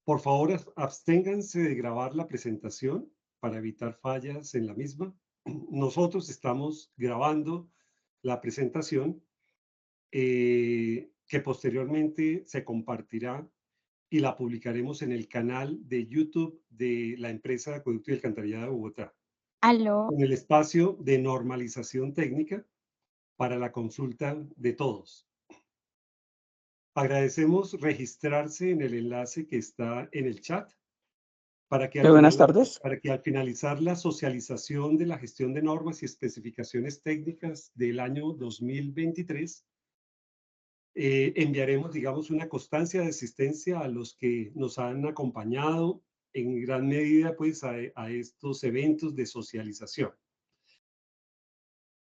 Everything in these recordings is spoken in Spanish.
Por favor, absténganse de grabar la presentación para evitar fallas en la misma. Nosotros estamos grabando la presentación que posteriormente se compartirá y la publicaremos en el canal de YouTube de la empresa de Acueducto y Alcantarillado de Bogotá, Aló, en el espacio de normalización técnica para la consulta de todos. Agradecemos registrarse en el enlace que está en el chat para que Buenas tardes. al finalizar la socialización de la gestión de normas y especificaciones técnicas del año 2023, enviaremos, digamos, una constancia de asistencia a los que nos han acompañado en gran medida, pues, a estos eventos de socialización.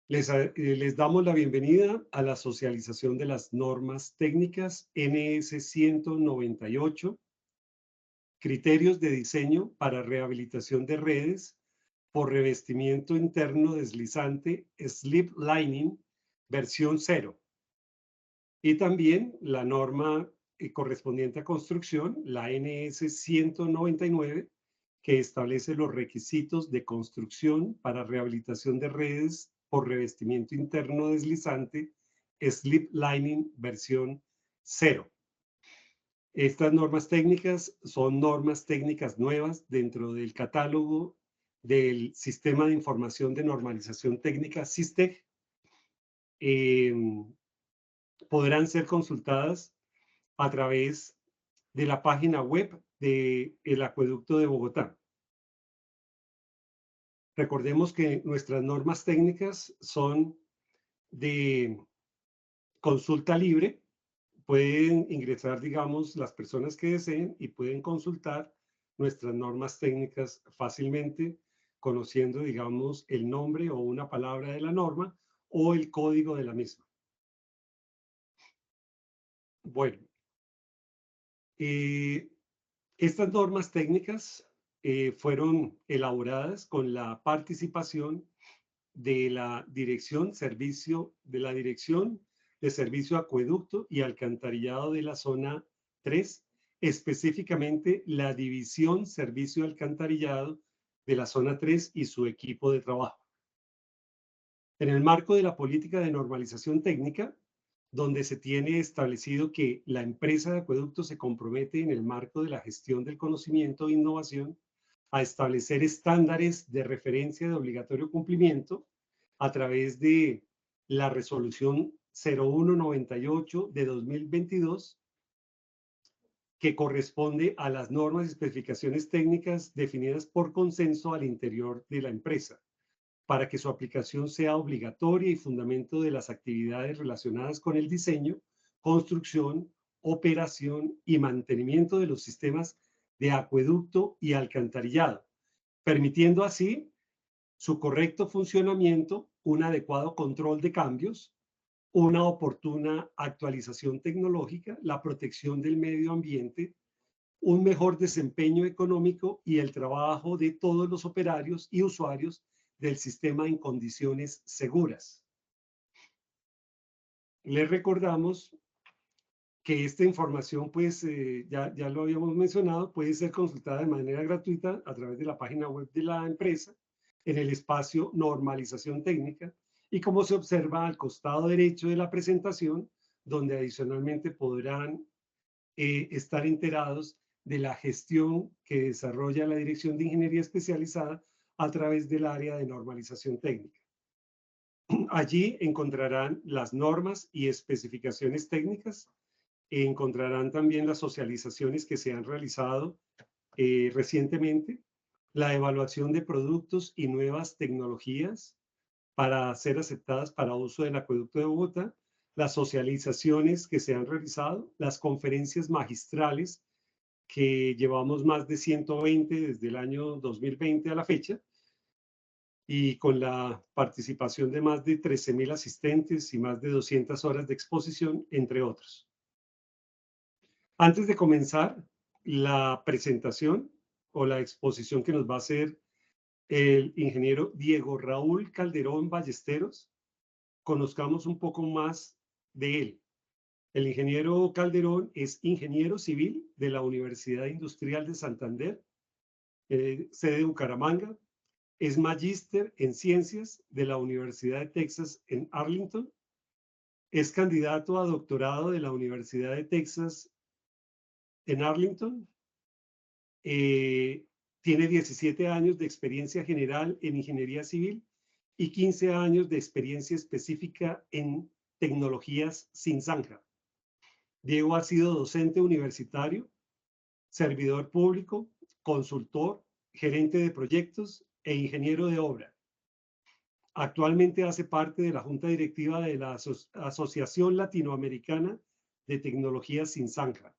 Les damos la bienvenida a la socialización de las normas técnicas NS 198, criterios de diseño para rehabilitación de redes por revestimiento interno deslizante Slip Lining versión 0. Y también la norma correspondiente a construcción, la NS 199, que establece los requisitos de construcción para rehabilitación de redes por revestimiento interno deslizante Slip Lining versión 0. Estas normas técnicas son normas técnicas nuevas dentro del catálogo del Sistema de Información de Normalización Técnica, SISTEC. Podrán ser consultadas a través de la página web del Acueducto de Bogotá. Recordemos que nuestras normas técnicas son de consulta libre. Pueden ingresar, digamos, las personas que deseen y pueden consultar nuestras normas técnicas fácilmente, conociendo, digamos, el nombre o una palabra de la norma o el código de la misma. Bueno, estas normas técnicas fueron elaboradas con la participación de la Dirección de Servicio Acueducto y Alcantarillado de la Zona 3, específicamente la División Servicio Alcantarillado de la Zona 3 y su equipo de trabajo. En el marco de la política de normalización técnica, donde se tiene establecido que la empresa de acueducto se compromete en el marco de la gestión del conocimiento e innovación a establecer estándares de referencia de obligatorio cumplimiento a través de la resolución 0198 de 2022, que corresponde a las normas y especificaciones técnicas definidas por consenso al interior de la empresa, para que su aplicación sea obligatoria y fundamento de las actividades relacionadas con el diseño, construcción, operación y mantenimiento de los sistemas de acueducto y alcantarillado, permitiendo así su correcto funcionamiento, un adecuado control de cambios, una oportuna actualización tecnológica, la protección del medio ambiente, un mejor desempeño económico y el trabajo de todos los operarios y usuarios del sistema en condiciones seguras. Les recordamos que esta información, pues ya lo habíamos mencionado, puede ser consultada de manera gratuita a través de la página web de la empresa en el espacio Normalización Técnica y como se observa al costado derecho de la presentación, donde adicionalmente podrán estar enterados de la gestión que desarrolla la Dirección de Ingeniería Especializada a través del área de normalización técnica. Allí encontrarán las normas y especificaciones técnicas, encontrarán también las socializaciones que se han realizado recientemente, la evaluación de productos y nuevas tecnologías para ser aceptadas para uso del acueducto de Bogotá, las socializaciones que se han realizado, las conferencias magistrales que llevamos más de 120 desde el año 2020 a la fecha, y con la participación de más de 13.000 asistentes y más de 200 horas de exposición, entre otros. Antes de comenzar la presentación o la exposición que nos va a hacer el ingeniero Diego Raúl Calderón Ballesteros, conozcamos un poco más de él. El ingeniero Calderón es ingeniero civil de la Universidad Industrial de Santander, sede de Bucaramanga. Es magíster en ciencias de la Universidad de Texas en Arlington. Es candidato a doctorado de la Universidad de Texas en Arlington. Tiene 17 años de experiencia general en ingeniería civil y 15 años de experiencia específica en tecnologías sin zanja. Diego ha sido docente universitario, servidor público, consultor, gerente de proyectos e ingeniero de obra. Actualmente hace parte de la junta directiva de la Asociación Latinoamericana de Tecnologías sin Zanja,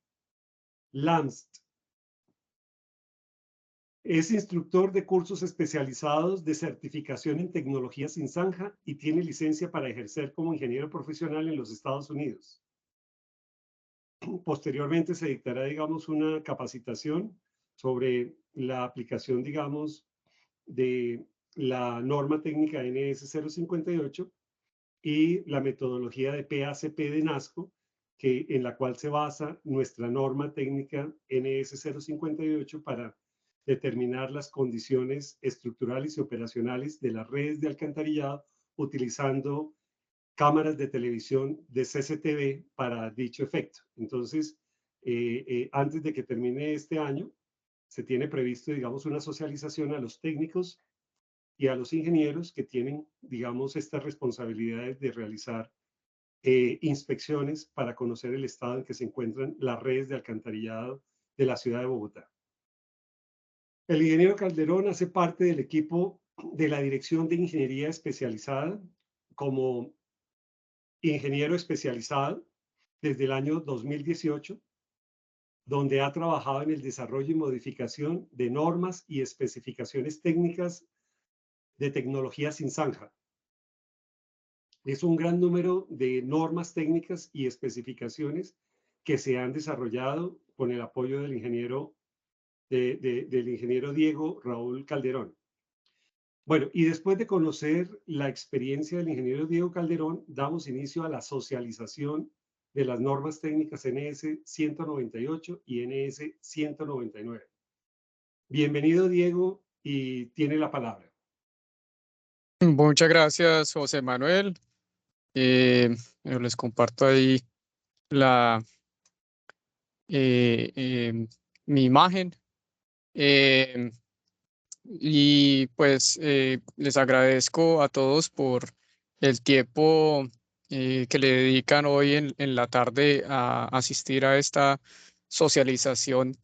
LAMST. Es instructor de cursos especializados de certificación en tecnología sin zanja y tiene licencia para ejercer como ingeniero profesional en los Estados Unidos. Posteriormente se dictará, digamos, una capacitación sobre la aplicación, digamos, de la norma técnica NS 058 y la metodología de PACP de NASCO, en la cual se basa nuestra norma técnica NS 058 para determinar las condiciones estructurales y operacionales de las redes de alcantarillado utilizando cámaras de televisión de CCTV para dicho efecto. Entonces, antes de que termine este año, se tiene previsto, digamos, una socialización a los técnicos y a los ingenieros que tienen, digamos, estas responsabilidades de realizar inspecciones para conocer el estado en que se encuentran las redes de alcantarillado de la ciudad de Bogotá. El ingeniero Calderón hace parte del equipo de la Dirección de Ingeniería Especializada como ingeniero especializado desde el año 2018, donde ha trabajado en el desarrollo y modificación de normas y especificaciones técnicas de tecnología sin zanja. Es un gran número de normas técnicas y especificaciones que se han desarrollado con el apoyo del ingeniero, del ingeniero Diego Raúl Calderón. Bueno, y después de conocer la experiencia del ingeniero Diego Calderón, damos inicio a la socialización de las normas técnicas NS 198 y NS 199. Bienvenido, Diego, y tiene la palabra. Muchas gracias, José Manuel. Les comparto ahí la, mi imagen. Y pues les agradezco a todos por el tiempo que le dedican hoy en la tarde a asistir a esta socialización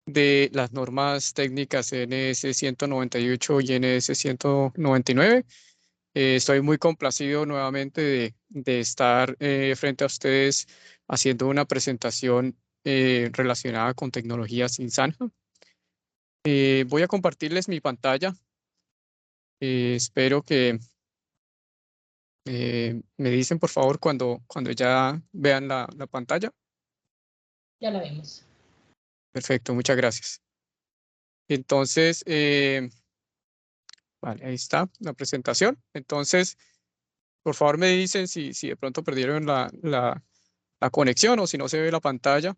de las normas técnicas NS 198 y NS 199. Estoy muy complacido nuevamente de estar frente a ustedes haciendo una presentación relacionada con tecnologías sin zanja. Voy a compartirles mi pantalla. Espero que me dicen, por favor, cuando ya vean la pantalla. Ya la vemos. Perfecto, muchas gracias. Entonces, vale, ahí está la presentación. Entonces, por favor, me dicen si de pronto perdieron la conexión o si no se ve la pantalla.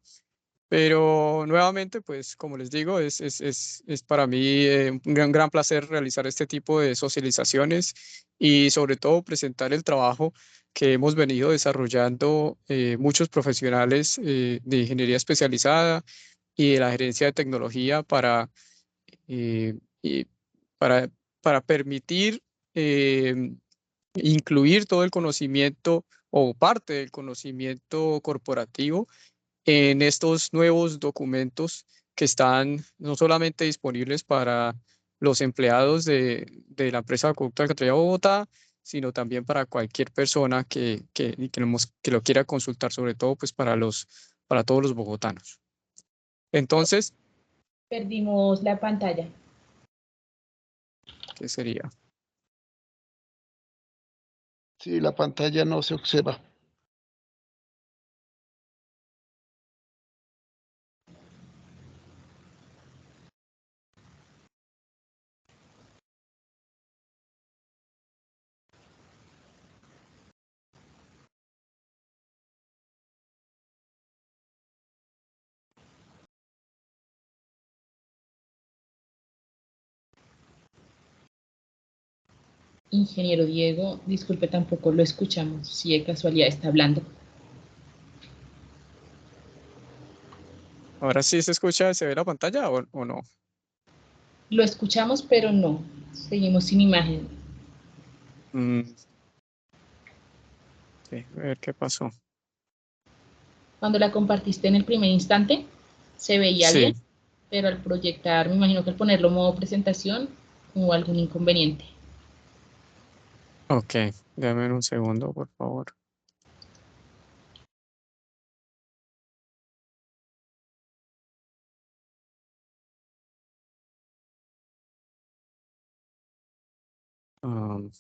Pero nuevamente, pues como les digo, es para mí un gran placer realizar este tipo de socializaciones y sobre todo presentar el trabajo que hemos venido desarrollando muchos profesionales de ingeniería especializada y de la gerencia de tecnología y para, para permitir incluir todo el conocimiento o parte del conocimiento corporativo en estos nuevos documentos que están no solamente disponibles para los empleados de la empresa de Acueducto Alcantarillado de Bogotá, sino también para cualquier persona que lo quiera consultar, sobre todo pues para todos los bogotanos. Entonces, Perdimos la pantalla. ¿qué sería? Sí, la pantalla no se observa. Ingeniero Diego, disculpe, tampoco lo escuchamos. Si de casualidad está hablando. Ahora sí se escucha, se ve la pantalla o no. Lo escuchamos, pero no. Seguimos sin imagen. Sí, a ver qué pasó. Cuando la compartiste en el primer instante, se veía bien, Sí, pero al proyectar, me imagino que al ponerlo modo presentación, hubo algún inconveniente. ok. Dame un segundo, por favor. Um,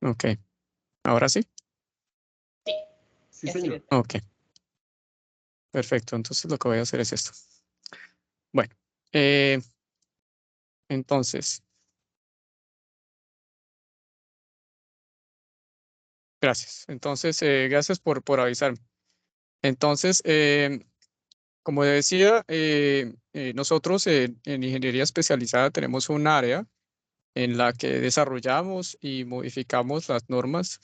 ok, ahora sí. Sí, Ya se señor. ve. Ok, perfecto. Entonces lo que voy a hacer es esto. Bueno, entonces, gracias. Entonces, gracias por avisarme. Entonces, como decía, nosotros en ingeniería especializada tenemos un área en la que desarrollamos y modificamos las normas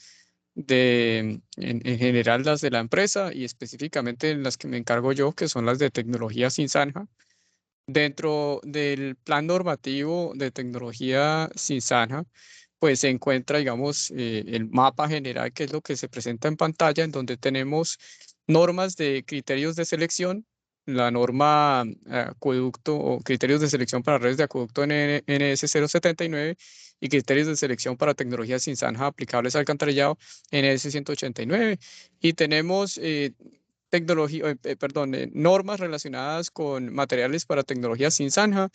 en general las de la empresa y específicamente en las que me encargo yo, que son las de tecnología sin zanja. Dentro del plan normativo de tecnología sin zanja, pues se encuentra, digamos, el mapa general, que es lo que se presenta en pantalla, en donde tenemos normas de criterios de selección, la norma acueducto o criterios de selección para redes de acueducto NS 079 y criterios de selección para tecnologías sin zanja aplicables al alcantarillado NS 189. Y tenemos normas relacionadas con materiales para tecnología sin zanja,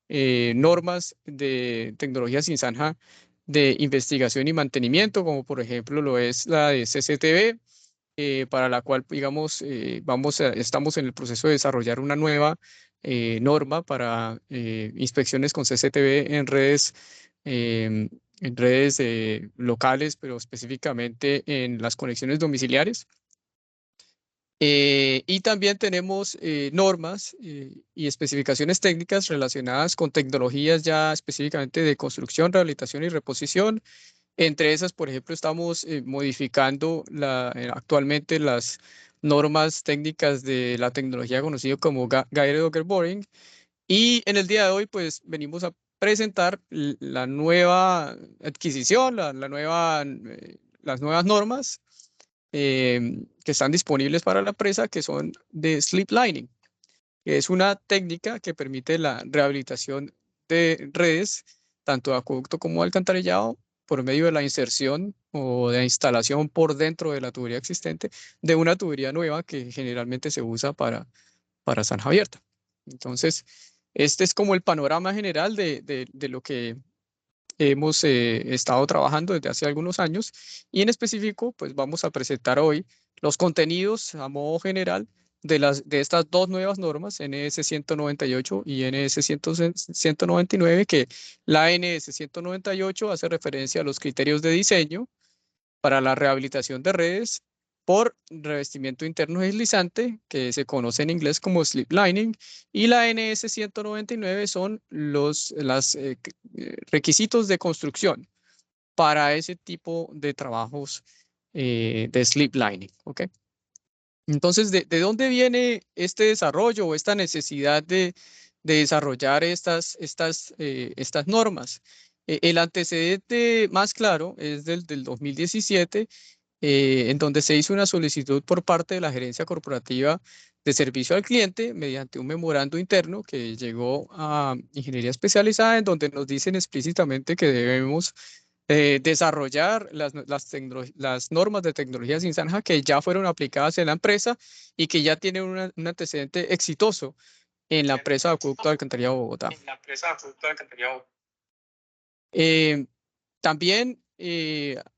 normas de tecnología sin zanja de investigación y mantenimiento, como por ejemplo lo es la de CCTV, para la cual, digamos, estamos en el proceso de desarrollar una nueva norma para inspecciones con CCTV en redes locales, pero específicamente en las conexiones domiciliares. Y también tenemos normas y especificaciones técnicas relacionadas con tecnologías ya específicamente de construcción, rehabilitación y reposición. Entre esas, por ejemplo, estamos modificando actualmente las normas técnicas de la tecnología conocida como Guided Docker Boring. Y en el día de hoy, pues venimos a presentar la nueva adquisición, las nuevas normas que están disponibles para la empresa, que son de sleep lining, que es una técnica que permite la rehabilitación de redes, tanto de acueducto como de alcantarillado, por medio de la inserción o de la instalación por dentro de la tubería existente de una tubería nueva que generalmente se usa para zanja abierta. Entonces, este es como el panorama general de lo que hemos estado trabajando desde hace algunos años y en específico, pues vamos a presentar hoy los contenidos a modo general de estas dos nuevas normas, NS 198 y NS 199, que la NS 198 hace referencia a los criterios de diseño para la rehabilitación de redes por revestimiento interno deslizante, que se conoce en inglés como slip lining, y la NS 199 son los requisitos de construcción para ese tipo de trabajos de slip lining. ¿Ok? Entonces, ¿de dónde viene este desarrollo o esta necesidad de desarrollar estas normas? El antecedente más claro es del 2017, en donde se hizo una solicitud por parte de la Gerencia Corporativa de Servicio al Cliente mediante un memorando interno que llegó a Ingeniería Especializada, en donde nos dicen explícitamente que debemos desarrollar las normas de tecnología sin zanja que ya fueron aplicadas en la empresa y que ya tienen un antecedente exitoso en la empresa de Acueducto de Alcantarillado de Bogotá. También,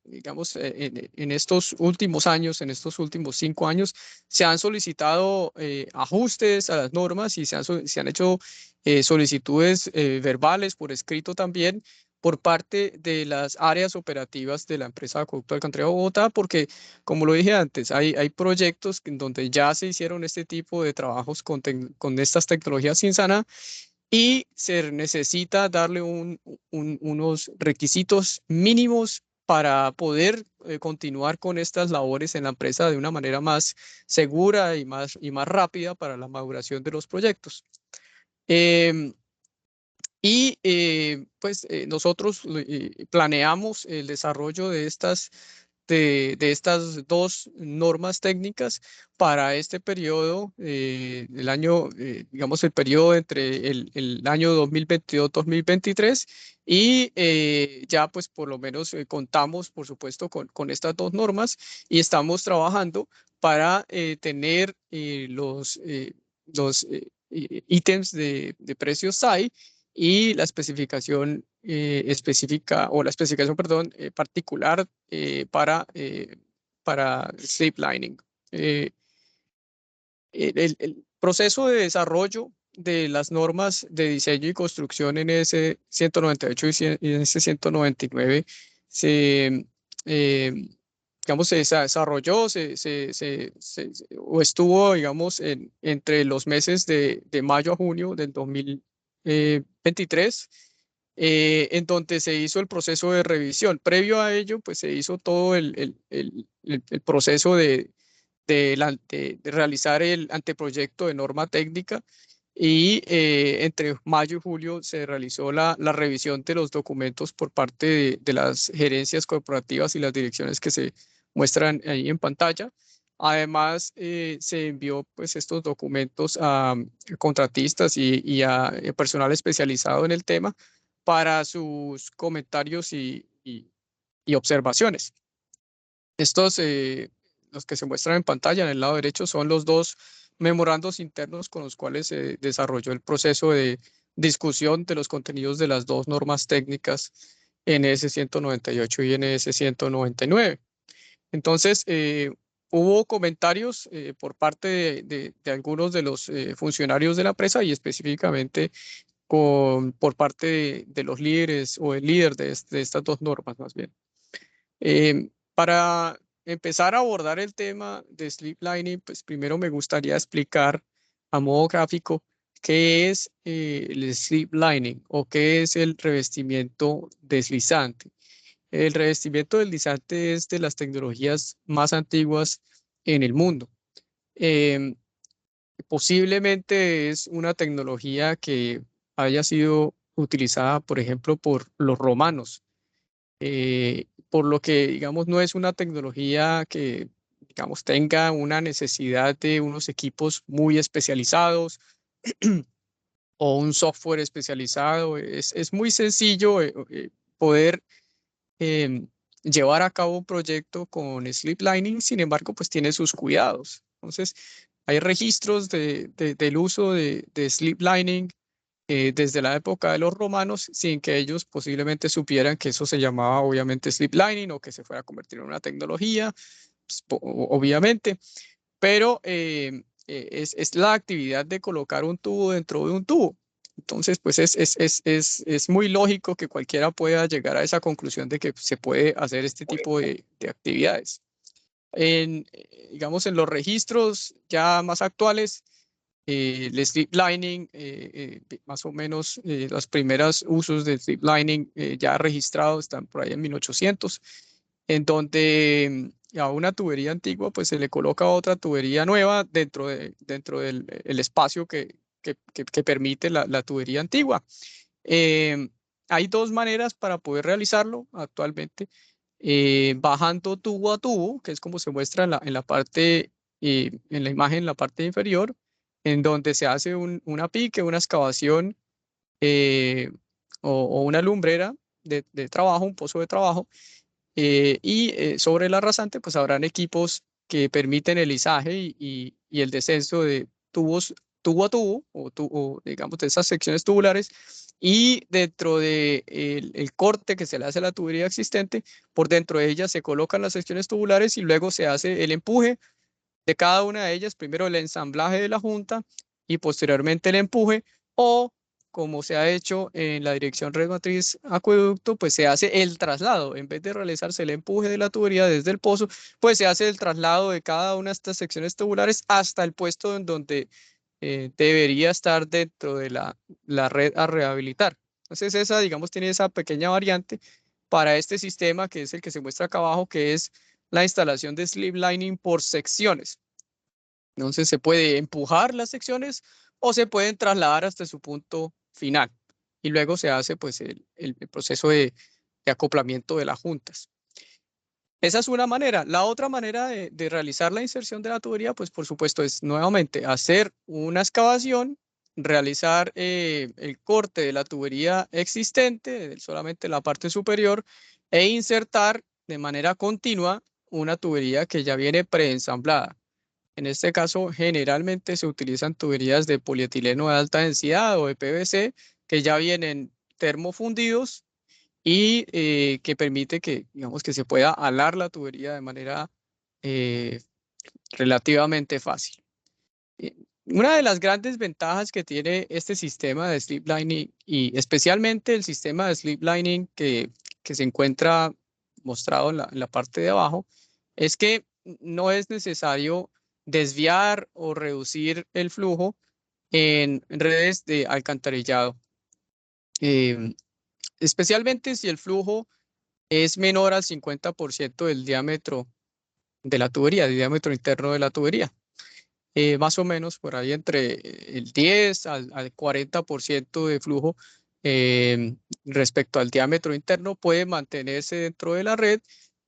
digamos, en estos últimos años, en estos últimos 5 años, se han solicitado ajustes a las normas y se han hecho solicitudes verbales por escrito también por parte de las áreas operativas de la empresa de Acueducto Alcantarillado de Bogotá, porque, como lo dije antes, hay proyectos en donde ya se hicieron este tipo de trabajos con estas tecnologías Insana y se necesita darle unos requisitos mínimos para poder continuar con estas labores en la empresa de una manera más segura y más rápida para la maduración de los proyectos. Nosotros planeamos el desarrollo de estas dos normas técnicas para este periodo, el año, digamos, el periodo entre el año 2022-2023 y ya pues por lo menos contamos, por supuesto, con estas dos normas y estamos trabajando para tener los ítems de precios SAI y la especificación específica o la especificación, perdón, particular para slip lining. El proceso de desarrollo de las normas de diseño y construcción en NS 198 y NS 199 digamos, se desarrolló o estuvo, digamos, entre los meses de mayo a junio del 2023, en donde se hizo el proceso de revisión. Previo a ello, pues se hizo todo el proceso de realizar el anteproyecto de norma técnica y entre mayo y julio se realizó la revisión de los documentos por parte de las gerencias corporativas y las direcciones que se muestran ahí en pantalla. Además, se envió pues, estos documentos a contratistas y a personal especializado en el tema para sus comentarios y observaciones. Estos, los que se muestran en pantalla en el lado derecho, son los dos memorandos internos con los cuales se desarrolló el proceso de discusión de los contenidos de las dos normas técnicas NS 198 y NS 199. Entonces, hubo comentarios por parte de algunos de los funcionarios de la empresa y específicamente por parte de los líderes o el líder de estas dos normas más bien. Para empezar a abordar el tema de slip lining, pues primero me gustaría explicar a modo gráfico qué es el slip lining o qué es el revestimiento deslizante. El revestimiento deslizante es de las tecnologías más antiguas en el mundo. Posiblemente es una tecnología que haya sido utilizada, por ejemplo, por los romanos. Por lo que, digamos, no es una tecnología que, digamos, tenga una necesidad de unos equipos muy especializados o un software especializado. Es muy sencillo poder llevar a cabo un proyecto con slip lining, sin embargo, pues tiene sus cuidados. Entonces, hay registros del uso de slip lining desde la época de los romanos, sin que ellos posiblemente supieran que eso se llamaba obviamente slip lining o que se fuera a convertir en una tecnología, pues, obviamente, pero es la actividad de colocar un tubo dentro de un tubo. Entonces, pues es muy lógico que cualquiera pueda llegar a esa conclusión de que se puede hacer este tipo de actividades. Digamos, en los registros ya más actuales, el slip lining, más o menos los primeros usos del slip lining ya registrados están por ahí en 1800, en donde a una tubería antigua pues se le coloca otra tubería nueva dentro del el espacio que permite la tubería antigua. Hay dos maneras para poder realizarlo actualmente. Bajando tubo a tubo, que es como se muestra en la parte, en la imagen, en la parte inferior, en donde se hace una pique, una excavación o una lumbrera de trabajo, un pozo de trabajo, y sobre la rasante pues habrán equipos que permiten el izaje y el descenso de tubos tubo a tubo o digamos de esas secciones tubulares, y dentro de el corte que se le hace a la tubería existente, por dentro de ella se colocan las secciones tubulares y luego se hace el empuje de cada una de ellas, primero el ensamblaje de la junta y posteriormente el empuje, o como se ha hecho en la dirección red matriz acueducto, pues se hace el traslado. En vez de realizarse el empuje de la tubería desde el pozo, pues se hace el traslado de cada una de estas secciones tubulares hasta el puesto en donde debería estar dentro de la red a rehabilitar. Entonces esa, digamos, tiene esa pequeña variante para este sistema, que es el que se muestra acá abajo, que es la instalación de slip lining por secciones. Entonces se puede empujar las secciones o se pueden trasladar hasta su punto final. Y luego se hace pues el proceso de acoplamiento de las juntas. Esa es una manera. La otra manera de realizar la inserción de la tubería, pues por supuesto, es nuevamente hacer una excavación, realizar el corte de la tubería existente, solamente la parte superior, e insertar de manera continua una tubería que ya viene preensamblada. En este caso, generalmente se utilizan tuberías de polietileno de alta densidad o de PVC que ya vienen termofundidos y que permite que, digamos, que se pueda alar la tubería de manera relativamente fácil. Una de las grandes ventajas que tiene este sistema de slip lining, y especialmente el sistema de slip lining que se encuentra mostrado en la parte de abajo, es que no es necesario desviar o reducir el flujo en redes de alcantarillado. Especialmente si el flujo es menor al 50% del diámetro de la tubería, del diámetro interno de la tubería. Más o menos por ahí entre el 10 al 40% de flujo respecto al diámetro interno puede mantenerse dentro de la red,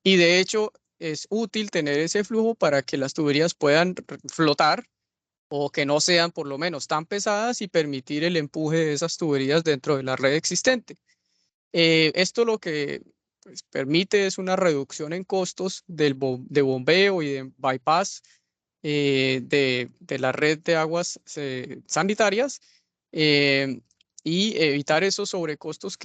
y de hecho es útil tener ese flujo para que las tuberías puedan flotar o que no sean por lo menos tan pesadas y permitir el empuje de esas tuberías dentro de la red existente. Esto lo que pues, permite es una reducción en costos de bombeo y de bypass de la red de aguas sanitarias, y evitar esos sobrecostos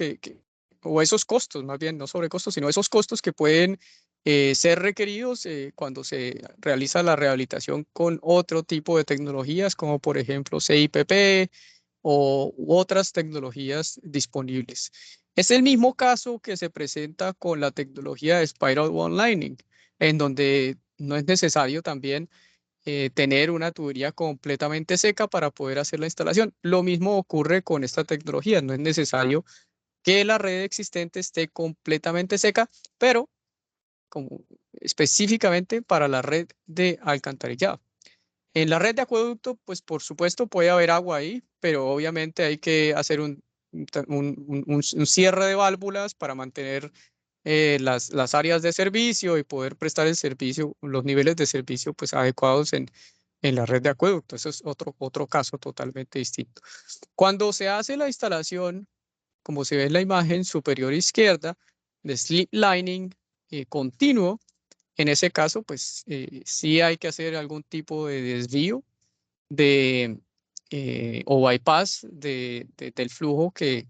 o esos costos, más bien, no sobrecostos, sino esos costos que pueden ser requeridos cuando se realiza la rehabilitación con otro tipo de tecnologías, como por ejemplo CIPP u otras tecnologías disponibles. Es el mismo caso que se presenta con la tecnología de Spiral Wound Lining, en donde no es necesario también tener una tubería completamente seca para poder hacer la instalación. Lo mismo ocurre con esta tecnología. No es necesario que la red existente esté completamente seca, pero como específicamente para la red de alcantarillado. En la red de acueducto, pues por supuesto puede haber agua ahí, pero obviamente hay que hacer un cierre de válvulas para mantener las áreas de servicio y poder prestar el servicio, los niveles de servicio pues adecuados en la red de acueducto. Eso es otro caso totalmente distinto. Cuando se hace la instalación, como se ve en la imagen superior izquierda, de slip lining continuo, en ese caso, pues sí hay que hacer algún tipo de desvío o bypass del flujo que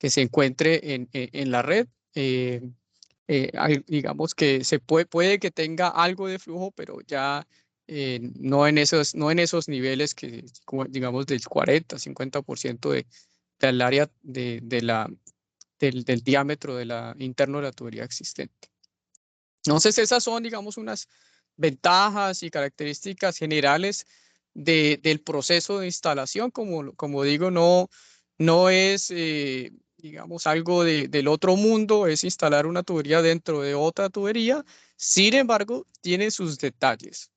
se encuentre en la red. Digamos que puede que tenga algo de flujo, pero ya no en esos niveles que, digamos, del 40-50% del área del diámetro interno de la tubería existente. Entonces esas son, digamos, unas ventajas y características generales del proceso de instalación. Como digo, no es, digamos, algo del otro mundo, es instalar una tubería dentro de otra tubería. Sin embargo, tiene sus detalles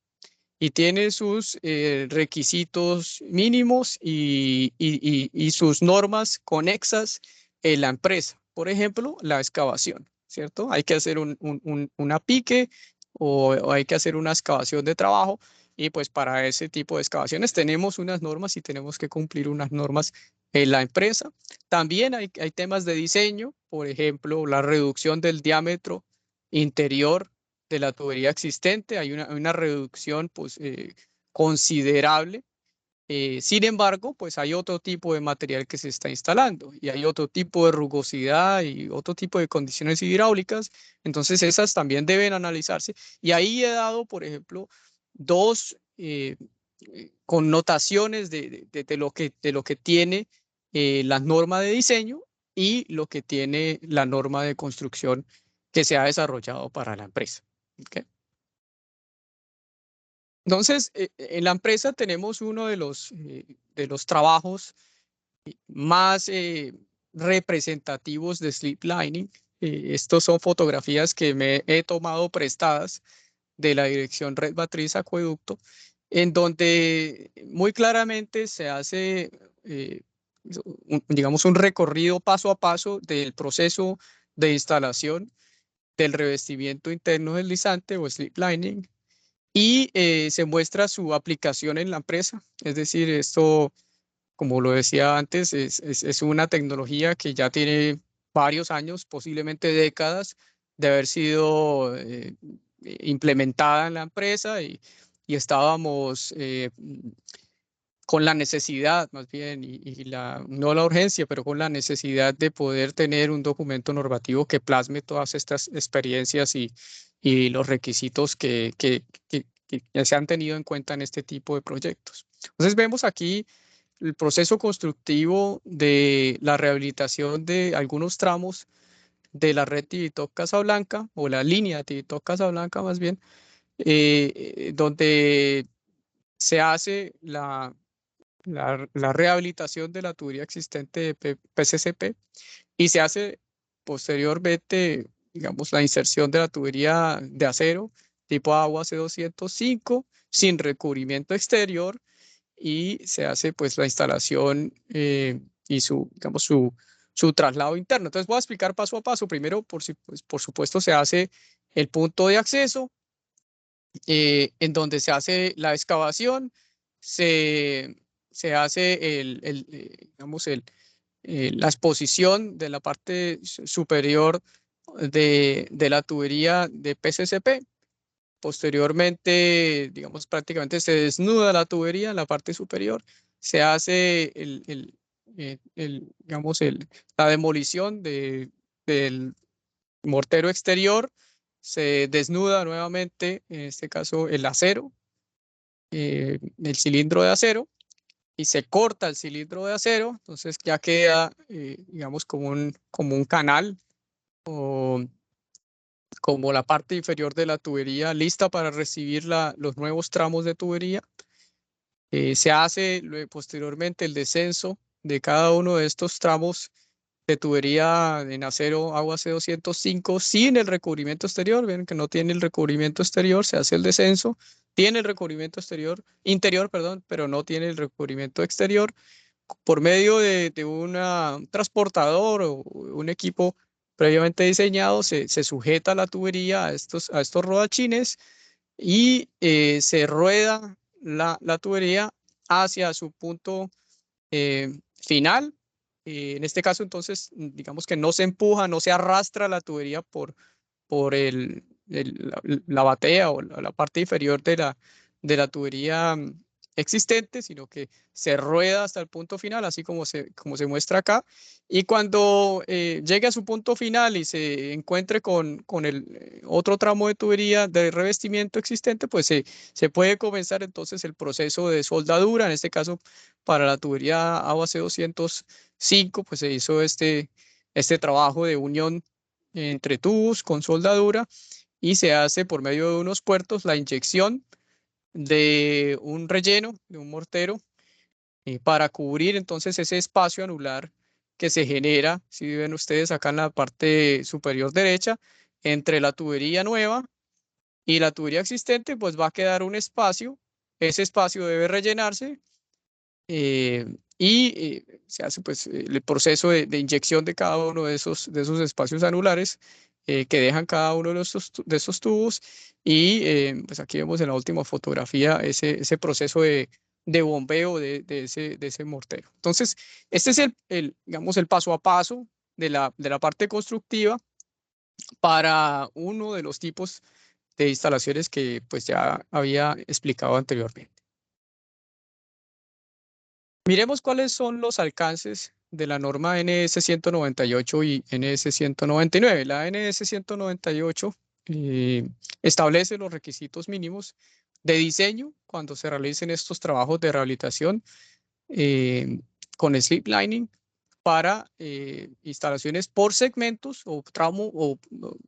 y tiene sus requisitos mínimos y sus normas conexas en la empresa. Por ejemplo, la excavación, ¿cierto? Hay que hacer una pique o hay que hacer una excavación de trabajo, y pues para ese tipo de excavaciones tenemos unas normas y tenemos que cumplir unas normas en la empresa. También hay temas de diseño, por ejemplo, la reducción del diámetro interior de la tubería existente. Hay una reducción pues, considerable. Sin embargo, pues hay otro tipo de material que se está instalando y hay otro tipo de rugosidad y otro tipo de condiciones hidráulicas. Entonces esas también deben analizarse. Y ahí he dado, por ejemplo, dos connotaciones de lo que tiene la norma de diseño y lo que tiene la norma de construcción que se ha desarrollado para la empresa. ¿Okay? Entonces, en la empresa tenemos uno de los trabajos más representativos de Sleep Lining. Estos son fotografías que me he tomado prestadas de la dirección Red Matriz Acueducto, en donde muy claramente se hace, digamos, un recorrido paso a paso del proceso de instalación del revestimiento interno deslizante o Sleep Lining, y se muestra su aplicación en la empresa. Es decir, esto, como lo decía antes, es una tecnología que ya tiene varios años, posiblemente décadas, de haber sido implementada en la empresa, y estábamos con la necesidad, más bien, no la urgencia, pero con la necesidad de poder tener un documento normativo que plasme todas estas experiencias y los requisitos que se han tenido en cuenta en este tipo de proyectos. Entonces vemos aquí el proceso constructivo de la rehabilitación de algunos tramos de la red Tibitoc Casablanca, o la línea Tibitoc Casablanca más bien, donde se hace la rehabilitación de la tubería existente de PCCP, y se hace posteriormente, digamos, la inserción de la tubería de acero tipo agua C205 sin recubrimiento exterior, y se hace pues la instalación y digamos, su traslado interno. Entonces voy a explicar paso a paso. Primero, pues, por supuesto, se hace el punto de acceso, en donde se hace la excavación, se hace digamos, la exposición de la parte superior de la tubería de PCCP. Posteriormente, digamos, prácticamente se desnuda la tubería en la parte superior, se hace digamos, la demolición del mortero exterior, se desnuda nuevamente, en este caso, el acero, el cilindro de acero, y se corta el cilindro de acero. Entonces ya queda, digamos, como un canal, o como la parte inferior de la tubería lista para recibir los nuevos tramos de tubería. Se hace posteriormente el descenso de cada uno de estos tramos de tubería en acero agua C205 sin el recubrimiento exterior. Ven que no tiene el recubrimiento exterior, se hace el descenso, tiene el recubrimiento interior, perdón, pero no tiene el recubrimiento exterior. Por medio de un transportador o un equipo previamente diseñado, se sujeta la tubería a estos rodachines, y se rueda la tubería hacia su punto final. En este caso, entonces, digamos que no se empuja, no se arrastra la tubería por la batea o la parte inferior de la tubería existente, sino que se rueda hasta el punto final, así como se muestra acá. Y cuando llegue a su punto final y se encuentre con el otro tramo de tubería de revestimiento existente, pues se puede comenzar entonces el proceso de soldadura. En este caso, para la tubería agua C205, pues se hizo este trabajo de unión entre tubos con soldadura, y se hace por medio de unos puertos la inyección de un relleno, de un mortero, para cubrir entonces ese espacio anular que se genera, si ven ustedes acá en la parte superior derecha, entre la tubería nueva y la tubería existente. Pues va a quedar un espacio, ese espacio debe rellenarse, y se hace pues el proceso de inyección de cada uno de esos espacios anulares que dejan cada uno de esos tubos. Y pues aquí vemos en la última fotografía ese proceso de bombeo de ese mortero. Entonces, este es digamos, el paso a paso de la parte constructiva para uno de los tipos de instalaciones que pues ya había explicado anteriormente. Miremos cuáles son los alcances de la norma NS 198 y NS 199. La NS 198 establece los requisitos mínimos de diseño cuando se realicen estos trabajos de rehabilitación con Sleep Lining para instalaciones por segmentos o tramo o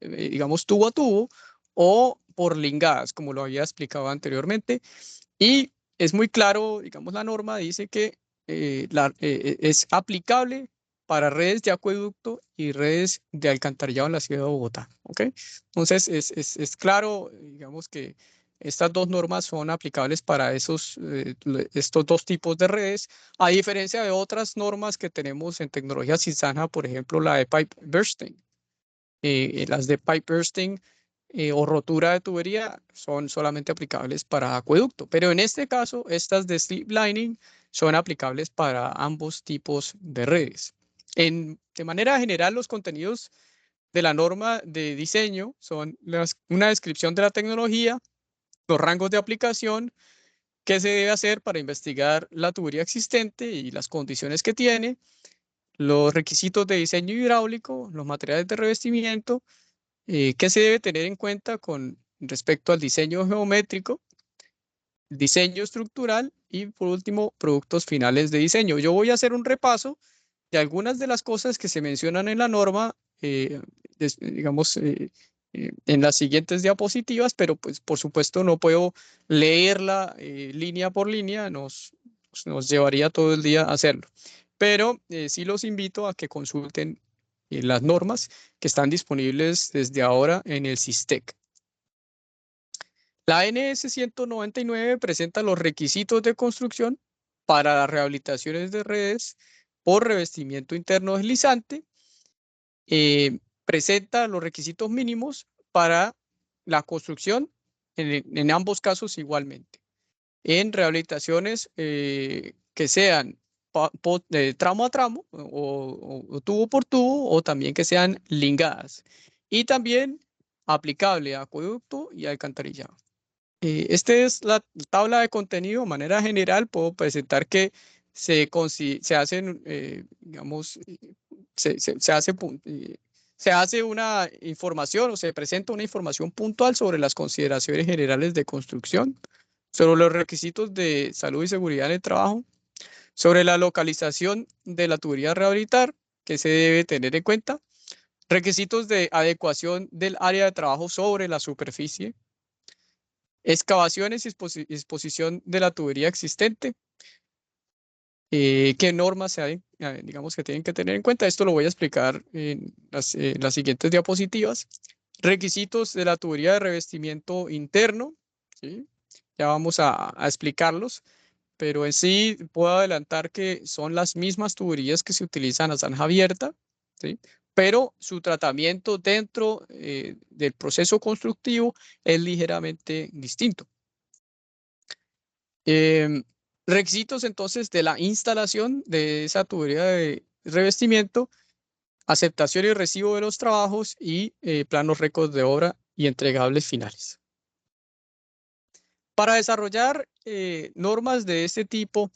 digamos tubo a tubo o por lingadas, como lo había explicado anteriormente. Y es muy claro, digamos, la norma dice que es aplicable para redes de acueducto y redes de alcantarillado en la ciudad de Bogotá. ¿Ok? Entonces, es claro, digamos, que estas dos normas son aplicables para estos dos tipos de redes, a diferencia de otras normas que tenemos en tecnología Cizanja, por ejemplo, la de pipe bursting. Las de pipe bursting o rotura de tubería son solamente aplicables para acueducto, pero en este caso, estas de slip lining son aplicables para ambos tipos de redes. De manera general, los contenidos de la norma de diseño son una descripción de la tecnología, los rangos de aplicación, qué se debe hacer para investigar la tubería existente y las condiciones que tiene, los requisitos de diseño hidráulico, los materiales de revestimiento, qué se debe tener en cuenta con respecto al diseño geométrico, diseño estructural y por último, productos finales de diseño. Yo voy a hacer un repaso de algunas de las cosas que se mencionan en la norma, digamos, en las siguientes diapositivas, pero pues por supuesto no puedo leerla línea por línea, nos llevaría todo el día a hacerlo. Pero sí los invito a que consulten las normas que están disponibles desde ahora en el SISTEC. La NS 199 presenta los requisitos de construcción para las rehabilitaciones de redes por revestimiento interno deslizante. Presenta los requisitos mínimos para la construcción en ambos casos igualmente. En rehabilitaciones que sean tramo a tramo o tubo por tubo o también que sean lingadas. Y también aplicable a acueducto y alcantarillado. Esta es la tabla de contenido. De manera general, puedo presentar que se hacen, digamos, se hace una información o se presenta una información puntual sobre las consideraciones generales de construcción, sobre los requisitos de salud y seguridad en el trabajo, sobre la localización de la tubería a rehabilitar, que se debe tener en cuenta, requisitos de adecuación del área de trabajo sobre la superficie, excavaciones y exposición de la tubería existente, qué normas se hay, digamos, que tienen que tener en cuenta. Esto lo voy a explicar en las siguientes diapositivas. Requisitos de la tubería de revestimiento interno, ¿sí? Ya vamos a explicarlos, pero en sí puedo adelantar que son las mismas tuberías que se utilizan a zanja abierta, ¿sí? Pero su tratamiento dentro del proceso constructivo es ligeramente distinto. Requisitos entonces de la instalación de esa tubería de revestimiento, aceptación y recibo de los trabajos y planos récords de obra y entregables finales. Para desarrollar normas de este tipo,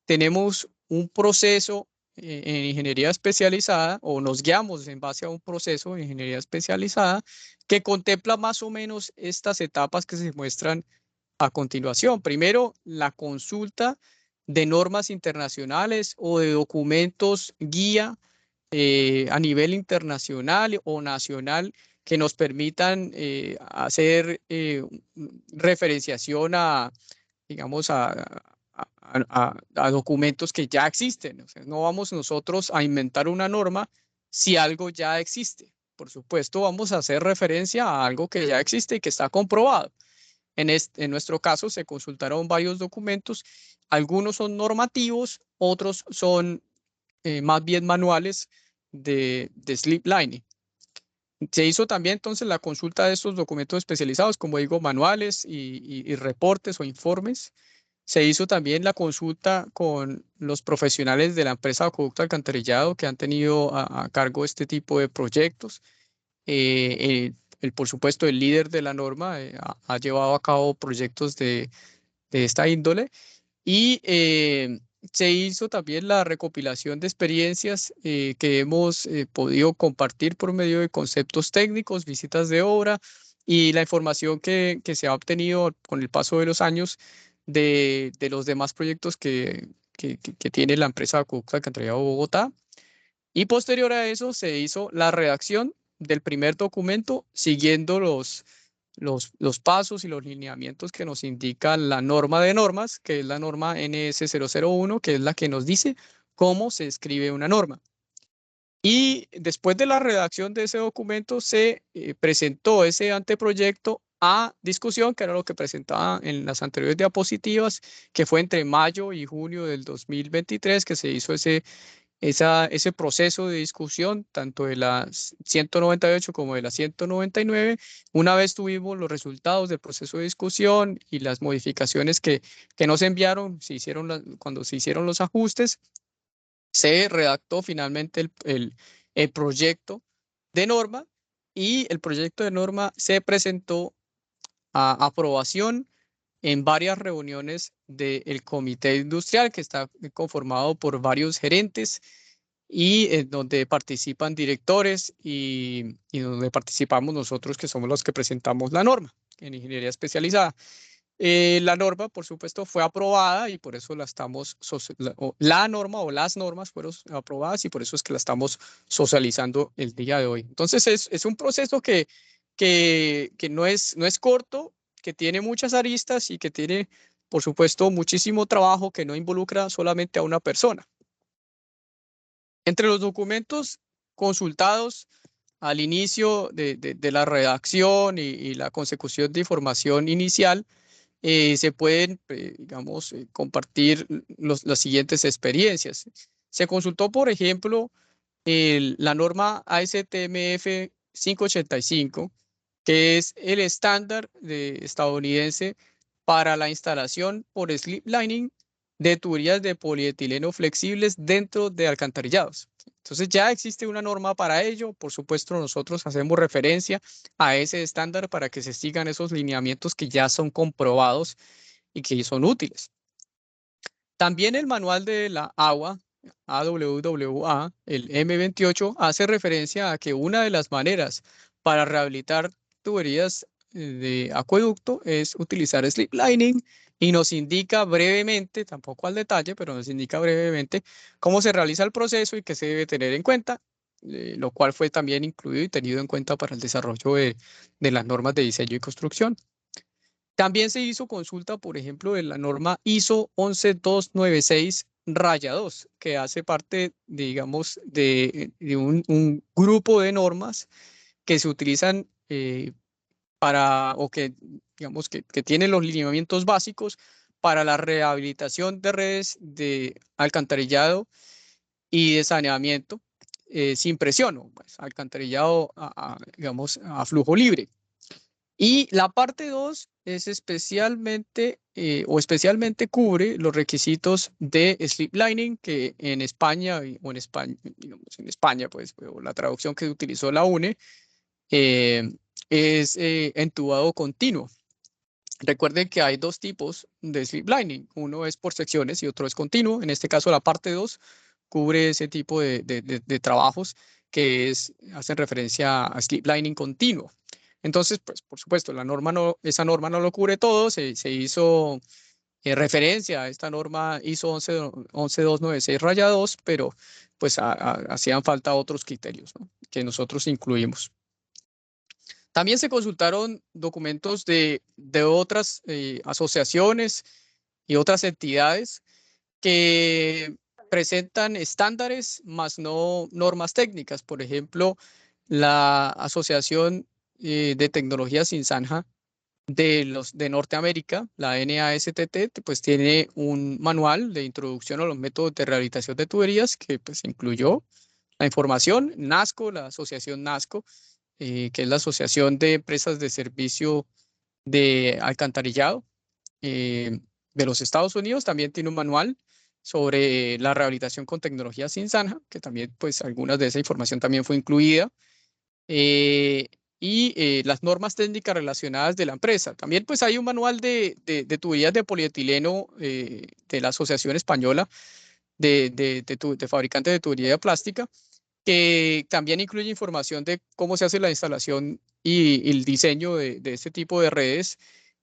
tenemos un proceso en ingeniería especializada o nos guiamos en base a un proceso de ingeniería especializada que contempla más o menos estas etapas que se muestran a continuación. Primero, la consulta de normas internacionales o de documentos guía a nivel internacional o nacional que nos permitan hacer referenciación a, digamos, a documentos que ya existen. O sea, no vamos nosotros a inventar una norma si algo ya existe. Por supuesto, vamos a hacer referencia a algo que ya existe y que está comprobado. En nuestro caso se consultaron varios documentos, algunos son normativos, otros son más bien manuales de slip lining. Se hizo también entonces la consulta de estos documentos especializados, como digo, manuales y reportes o informes. Se hizo también la consulta con los profesionales de la empresa de acueducto alcantarillado que han tenido a cargo este tipo de proyectos. Por supuesto, el líder de la norma ha llevado a cabo proyectos de esta índole y se hizo también la recopilación de experiencias que hemos podido compartir por medio de conceptos técnicos, visitas de obra y la información que se ha obtenido con el paso de los años de los demás proyectos que tiene la empresa de acueducto alcantarillado Bogotá. Y posterior a eso se hizo la redacción del primer documento siguiendo los pasos y los lineamientos que nos indica la norma de normas, que es la norma NS001, que es la que nos dice cómo se escribe una norma. Y después de la redacción de ese documento se presentó ese anteproyecto a discusión, que era lo que presentaba en las anteriores diapositivas, que fue entre mayo y junio del 2023 que se hizo ese proceso de discusión, tanto de la 198 como de la 199. Una vez tuvimos los resultados del proceso de discusión y las modificaciones que nos enviaron, cuando se hicieron los ajustes, se redactó finalmente el proyecto de norma, y el proyecto de norma se presentó a aprobación en varias reuniones del comité industrial, que está conformado por varios gerentes y donde participan directores y donde participamos nosotros, que somos los que presentamos la norma en ingeniería especializada. La norma, por supuesto, fue aprobada y por eso la norma o las normas fueron aprobadas y por eso es que la estamos socializando el día de hoy. Entonces es un proceso que no es corto, que tiene muchas aristas y que tiene, por supuesto, muchísimo trabajo, que no involucra solamente a una persona. Entre los documentos consultados al inicio de la redacción y la consecución de información inicial, se pueden, digamos, compartir las siguientes experiencias. Se consultó, por ejemplo, la norma ASTM F585, que es el estándar estadounidense para la instalación por slip lining de tuberías de polietileno flexibles dentro de alcantarillados. Entonces ya existe una norma para ello. Por supuesto, nosotros hacemos referencia a ese estándar para que se sigan esos lineamientos que ya son comprobados y que son útiles. También el manual de la agua, AWWA, el M28, hace referencia a que una de las maneras para rehabilitar tuberías de acueducto es utilizar slip lining, y nos indica brevemente, tampoco al detalle, pero nos indica brevemente cómo se realiza el proceso y qué se debe tener en cuenta, lo cual fue también incluido y tenido en cuenta para el desarrollo de las normas de diseño y construcción. También se hizo consulta, por ejemplo, de la norma ISO 11296-2, que hace parte, digamos, de un grupo de normas que se utilizan digamos, que tienen los lineamientos básicos para la rehabilitación de redes de alcantarillado y de saneamiento sin presión, pues, alcantarillado digamos, a flujo libre. Y la parte 2 es especialmente cubre los requisitos de slip lining, que en España, digamos, en España, pues, o la traducción que utilizó la UNE, es entubado continuo. Recuerden que hay dos tipos de slip lining. Uno es por secciones y otro es continuo. En este caso, la parte 2 cubre ese tipo de trabajos que hacen referencia a slip lining continuo. Entonces, pues, por supuesto, esa norma no lo cubre todo. Se hizo referencia a esta norma ISO 11296-2, pero pues hacían falta otros criterios, ¿no?, que nosotros incluimos. También se consultaron documentos de otras asociaciones y otras entidades que presentan estándares más no normas técnicas. Por ejemplo, la Asociación de Tecnología Sin Zanja de Norteamérica, la NASTT, pues tiene un manual de introducción a los métodos de rehabilitación de tuberías que pues incluyó la información. NASCO, la asociación NASCO, que es la Asociación de Empresas de Servicio de Alcantarillado de los Estados Unidos, también tiene un manual sobre la rehabilitación con tecnología sin zanja, que también, pues, algunas de esa información también fue incluida. Y las normas técnicas relacionadas de la empresa. También, pues, hay un manual de tuberías de polietileno de la Asociación Española de Fabricantes de Tubería Plástica, que también incluye información de cómo se hace la instalación y el diseño de este tipo de redes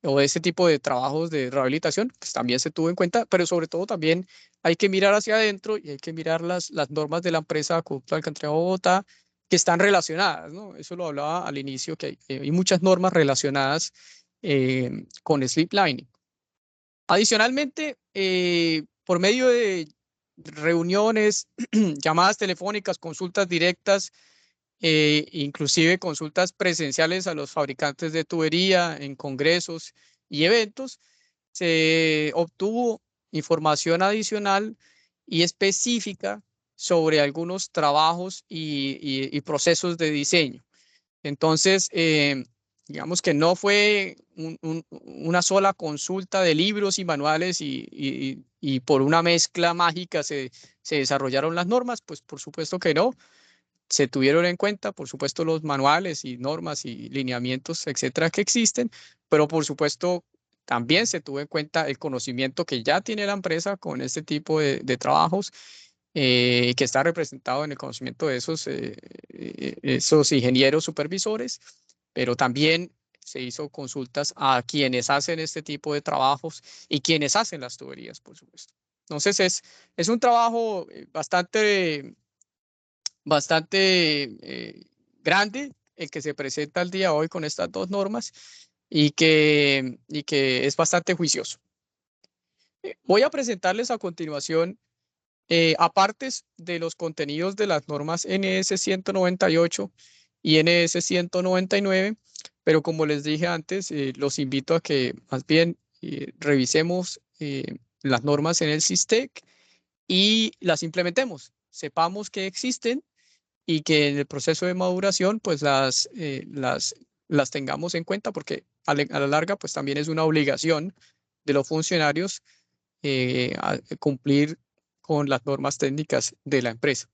o ese tipo de trabajos de rehabilitación, pues también se tuvo en cuenta, pero sobre todo también hay que mirar hacia adentro y hay que mirar las normas de la empresa Acueducto Alcantarillado Bogotá que están relacionadas, ¿no? Eso lo hablaba al inicio, que hay muchas normas relacionadas con sleep lining. Adicionalmente, por medio de reuniones, llamadas telefónicas, consultas directas, inclusive consultas presenciales a los fabricantes de tubería en congresos y eventos, se obtuvo información adicional y específica sobre algunos trabajos y procesos de diseño. Entonces, digamos que no fue una sola consulta de libros y manuales y por una mezcla mágica se desarrollaron las normas, pues por supuesto que no. Se tuvieron en cuenta, por supuesto, los manuales y normas y lineamientos, etcétera, que existen, pero por supuesto también se tuvo en cuenta el conocimiento que ya tiene la empresa con este tipo de trabajos, que está representado en el conocimiento de esos ingenieros supervisores, pero también se hizo consultas a quienes hacen este tipo de trabajos y quienes hacen las tuberías, por supuesto. Entonces es un trabajo bastante grande el que se presenta el día de hoy con estas dos normas y que es bastante juicioso. Voy a presentarles a continuación, aparte de los contenidos de las normas NS 198 y NS 199, pero como les dije antes, los invito a que más bien revisemos las normas en el SISTEC y las implementemos, sepamos que existen y que en el proceso de maduración pues las tengamos en cuenta, porque a la larga pues también es una obligación de los funcionarios cumplir con las normas técnicas de la empresa.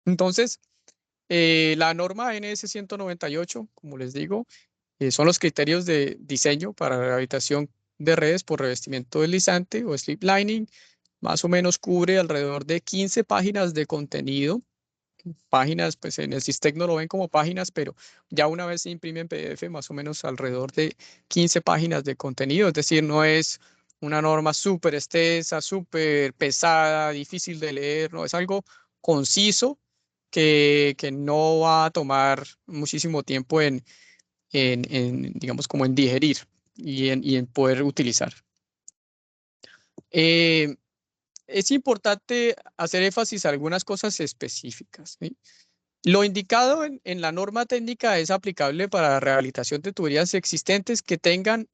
Entonces, la norma NS 198, como les digo, son los criterios de diseño para la rehabilitación de redes por revestimiento deslizante o slip lining. Más o menos cubre alrededor de 15 páginas de contenido. Páginas, pues en el SISTEC no lo ven como páginas, pero ya una vez se imprime en PDF, más o menos alrededor de 15 páginas de contenido, es decir, no es una norma súper extensa, súper pesada, difícil de leer, no, es algo conciso que no va a tomar muchísimo tiempo digamos, como en digerir y en poder utilizar. Es importante hacer énfasis a algunas cosas específicas, ¿sí? Lo indicado en la norma técnica es aplicable para la rehabilitación de tuberías existentes que tengan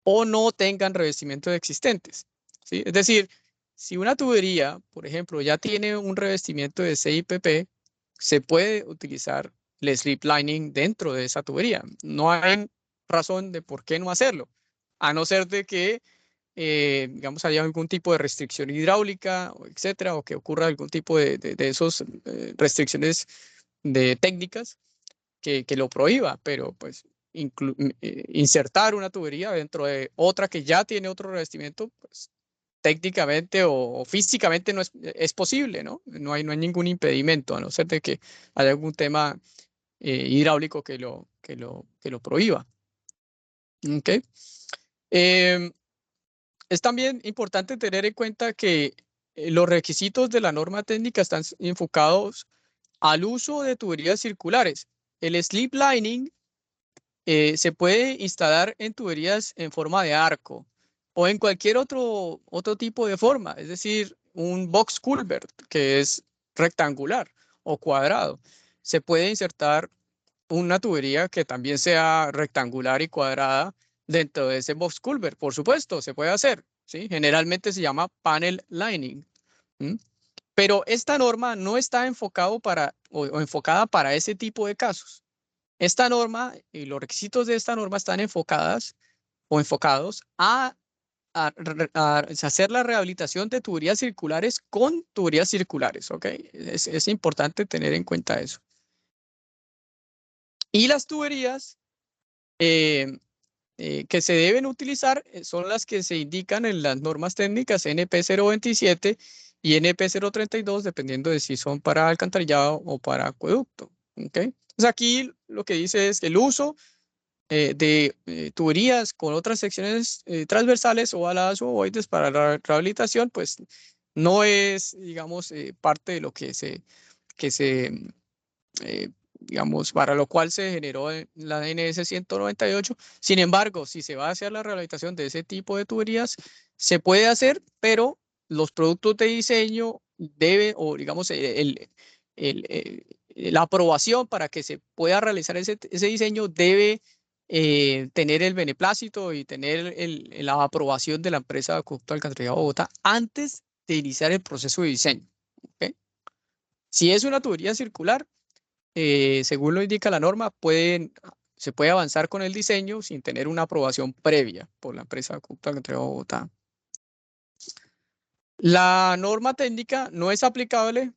o no tengan revestimientos existentes, ¿sí? Es decir, si una tubería, por ejemplo, ya tiene un revestimiento de CIPP, se puede utilizar el slip lining dentro de esa tubería. No hay razón de por qué no hacerlo, a no ser de que digamos, haya algún tipo de restricción hidráulica, etcétera, o que ocurra algún tipo de esos restricciones de técnicas que lo prohíba, pero pues insertar una tubería dentro de otra que ya tiene otro revestimiento, pues técnicamente o físicamente no es posible, ¿no? No hay ningún impedimento, a no ser de que haya algún tema hidráulico que lo prohíba. ¿Ok? Es también importante tener en cuenta que los requisitos de la norma técnica están enfocados al uso de tuberías circulares. El slip lining se puede instalar en tuberías en forma de arco o en cualquier otro tipo de forma, es decir, un box culvert que es rectangular o cuadrado. Se puede insertar una tubería que también sea rectangular y cuadrada dentro de ese box culvert. Por supuesto, se puede hacer, ¿sí? Generalmente se llama panel lining. ¿Sí? Pero esta norma no está enfocado o enfocada para ese tipo de casos. Esta norma y los requisitos de esta norma están enfocados a hacer la rehabilitación de tuberías circulares con tuberías circulares, ¿ok? Es importante tener en cuenta eso. Y las tuberías que se deben utilizar son las que se indican en las normas técnicas NP 027 y NP 032, dependiendo de si son para alcantarillado o para acueducto. ¿Okay? Entonces aquí lo que dice es que el uso tuberías con otras secciones transversales ovaladas o ovoides para la rehabilitación, pues no es, digamos, parte de lo que digamos, para lo cual se generó la NS 198. Sin embargo, si se va a hacer la rehabilitación de ese tipo de tuberías, se puede hacer, pero los productos de diseño deben, o digamos, la aprobación para que se pueda realizar ese diseño debe tener el beneplácito y tener la aprobación de la empresa de Acueducto Alcantarillado de Bogotá antes de iniciar el proceso de diseño. ¿Okay? Si es una tubería circular, según lo indica la norma, se puede avanzar con el diseño sin tener una aprobación previa por la empresa de Acueducto Alcantarillado de Bogotá. La norma técnica no es aplicable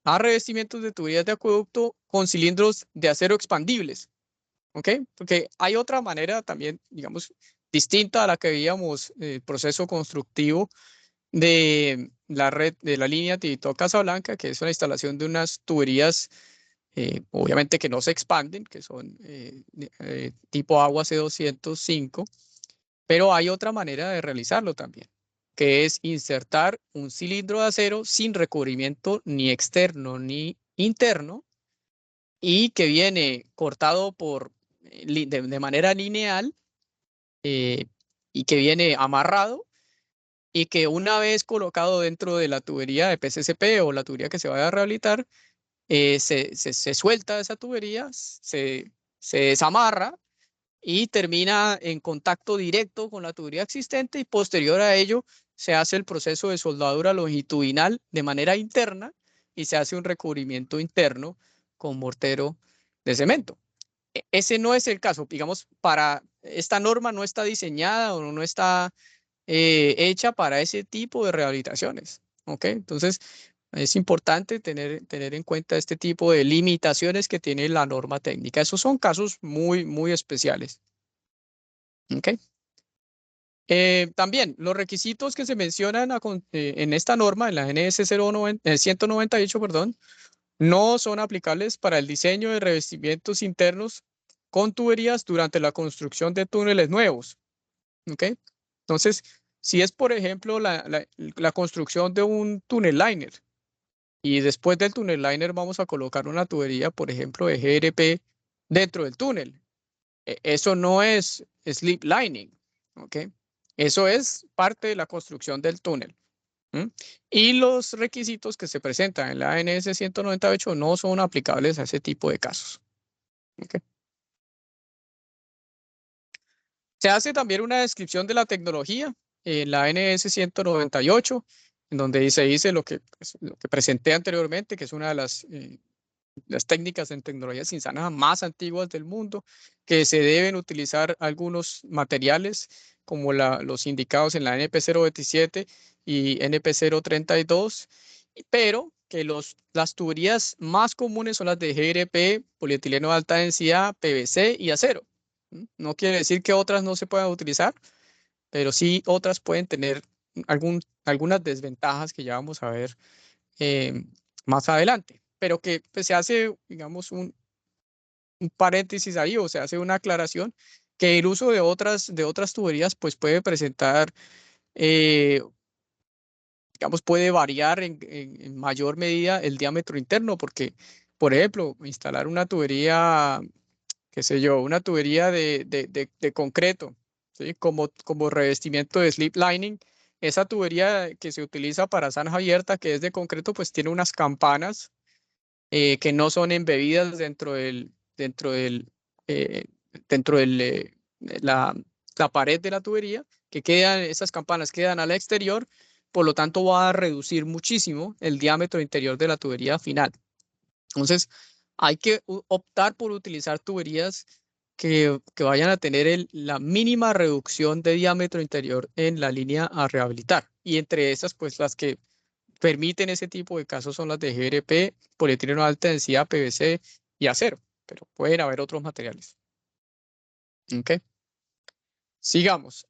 a revestimientos de tuberías de acueducto con cilindros de acero expandibles. ¿Ok? Porque hay otra manera también, digamos, distinta a la que veíamos el proceso constructivo de la red de la línea Tibito-Casablanca, que es una instalación de unas tuberías, obviamente que no se expanden, que son tipo agua C205, pero hay otra manera de realizarlo también, que es insertar un cilindro de acero sin recubrimiento ni externo ni interno y que viene cortado de manera lineal y que viene amarrado y que una vez colocado dentro de la tubería de PCCP o la tubería que se vaya a rehabilitar, se suelta esa tubería, se desamarra y termina en contacto directo con la tubería existente y posterior a ello se hace el proceso de soldadura longitudinal de manera interna y se hace un recubrimiento interno con mortero de cemento. Ese no es el caso, digamos, para esta norma no está diseñada o no está hecha para ese tipo de rehabilitaciones. ¿Ok? Entonces, es importante tener en cuenta este tipo de limitaciones que tiene la norma técnica. Esos son casos muy, muy especiales. ¿Ok? También los requisitos que se mencionan en esta norma, en la NS 198, perdón, no son aplicables para el diseño de revestimientos internos con tuberías durante la construcción de túneles nuevos. ¿Ok? Entonces, si es, por ejemplo, la construcción de un tunnel liner y después del tunnel liner vamos a colocar una tubería, por ejemplo, de GRP dentro del túnel. Eso no es slip lining, ¿ok? Eso es parte de la construcción del túnel. Y los requisitos que se presentan en la ANS 198 no son aplicables a ese tipo de casos. ¿Okay? Se hace también una descripción de la tecnología en la ANS 198, en donde se dice lo que presenté anteriormente, que es una de las técnicas en tecnologías insanas más antiguas del mundo, que se deben utilizar algunos materiales como los indicados en la NP027 y NP032, pero que las tuberías más comunes son las de GRP, polietileno de alta densidad, PVC y acero. No quiere decir que otras no se puedan utilizar, pero sí otras pueden tener algunas desventajas que ya vamos a ver más adelante, pero que pues, se hace, digamos, un paréntesis ahí o se hace una aclaración que el uso de otras tuberías pues puede presentar, digamos, puede variar en mayor medida el diámetro interno, porque, por ejemplo, instalar una tubería, qué sé yo, una tubería de concreto, ¿sí? Como revestimiento de slip lining, esa tubería que se utiliza para zanja abierta, que es de concreto, pues tiene unas campanas que no son embebidas dentro de la pared de la tubería, esas campanas quedan al exterior, por lo tanto va a reducir muchísimo el diámetro interior de la tubería final. Entonces, hay que optar por utilizar tuberías que vayan a tener la mínima reducción de diámetro interior en la línea a rehabilitar. Y entre esas, pues las que permiten ese tipo de casos son las de GRP, polietileno de alta densidad, PVC y acero, pero pueden haber otros materiales. ¿Ok? Sigamos.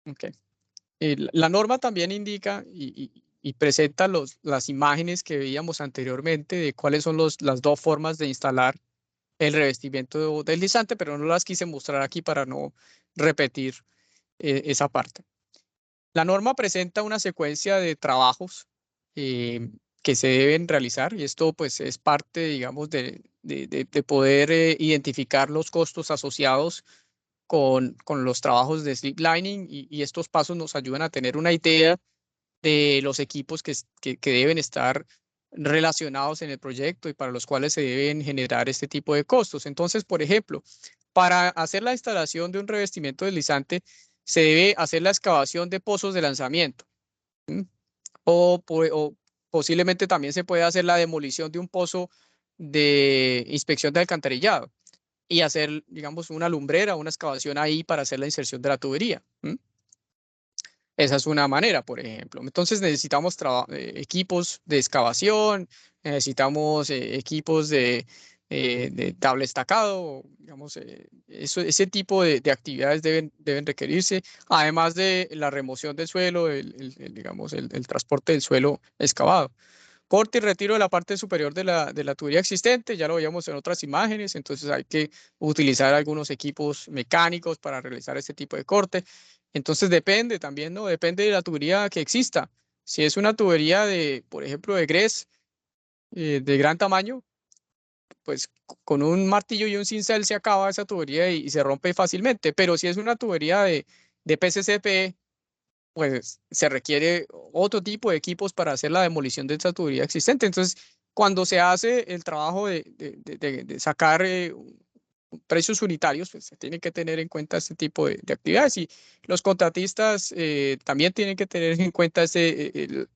Okay. La norma también indica y presenta las imágenes que veíamos anteriormente de cuáles son las dos formas de instalar el revestimiento deslizante, pero no las quise mostrar aquí para no repetir esa parte. La norma presenta una secuencia de trabajos que se deben realizar, y esto pues es parte, digamos, de poder identificar los costos asociados con los trabajos de slip lining, y estos pasos nos ayudan a tener una idea de los equipos que deben estar relacionados en el proyecto y para los cuales se deben generar este tipo de costos. Entonces, por ejemplo, para hacer la instalación de un revestimiento deslizante, se debe hacer la excavación de pozos de lanzamiento. O posiblemente también se puede hacer la demolición de un pozo de inspección de alcantarillado y hacer, digamos, una lumbrera, una excavación ahí para hacer la inserción de la tubería. Esa es una manera, por ejemplo. Entonces necesitamos equipos de excavación, necesitamos equipos de cable estacado, digamos, ese tipo de actividades deben requerirse, además de la remoción del suelo, digamos, el transporte del suelo excavado. Corte y retiro de la parte superior de la tubería existente, ya lo veíamos en otras imágenes, entonces hay que utilizar algunos equipos mecánicos para realizar este tipo de corte. Entonces depende también, ¿no? Depende de la tubería que exista. Si es una tubería de, por ejemplo, de grés de gran tamaño, pues con un martillo y un cincel se acaba esa tubería y se rompe fácilmente. Pero si es una tubería de PCCP, pues se requiere otro tipo de equipos para hacer la demolición de esa tubería existente. Entonces, cuando se hace el trabajo de sacar precios unitarios, pues se tiene que tener en cuenta este tipo de actividades, y los contratistas también tienen que tener en cuenta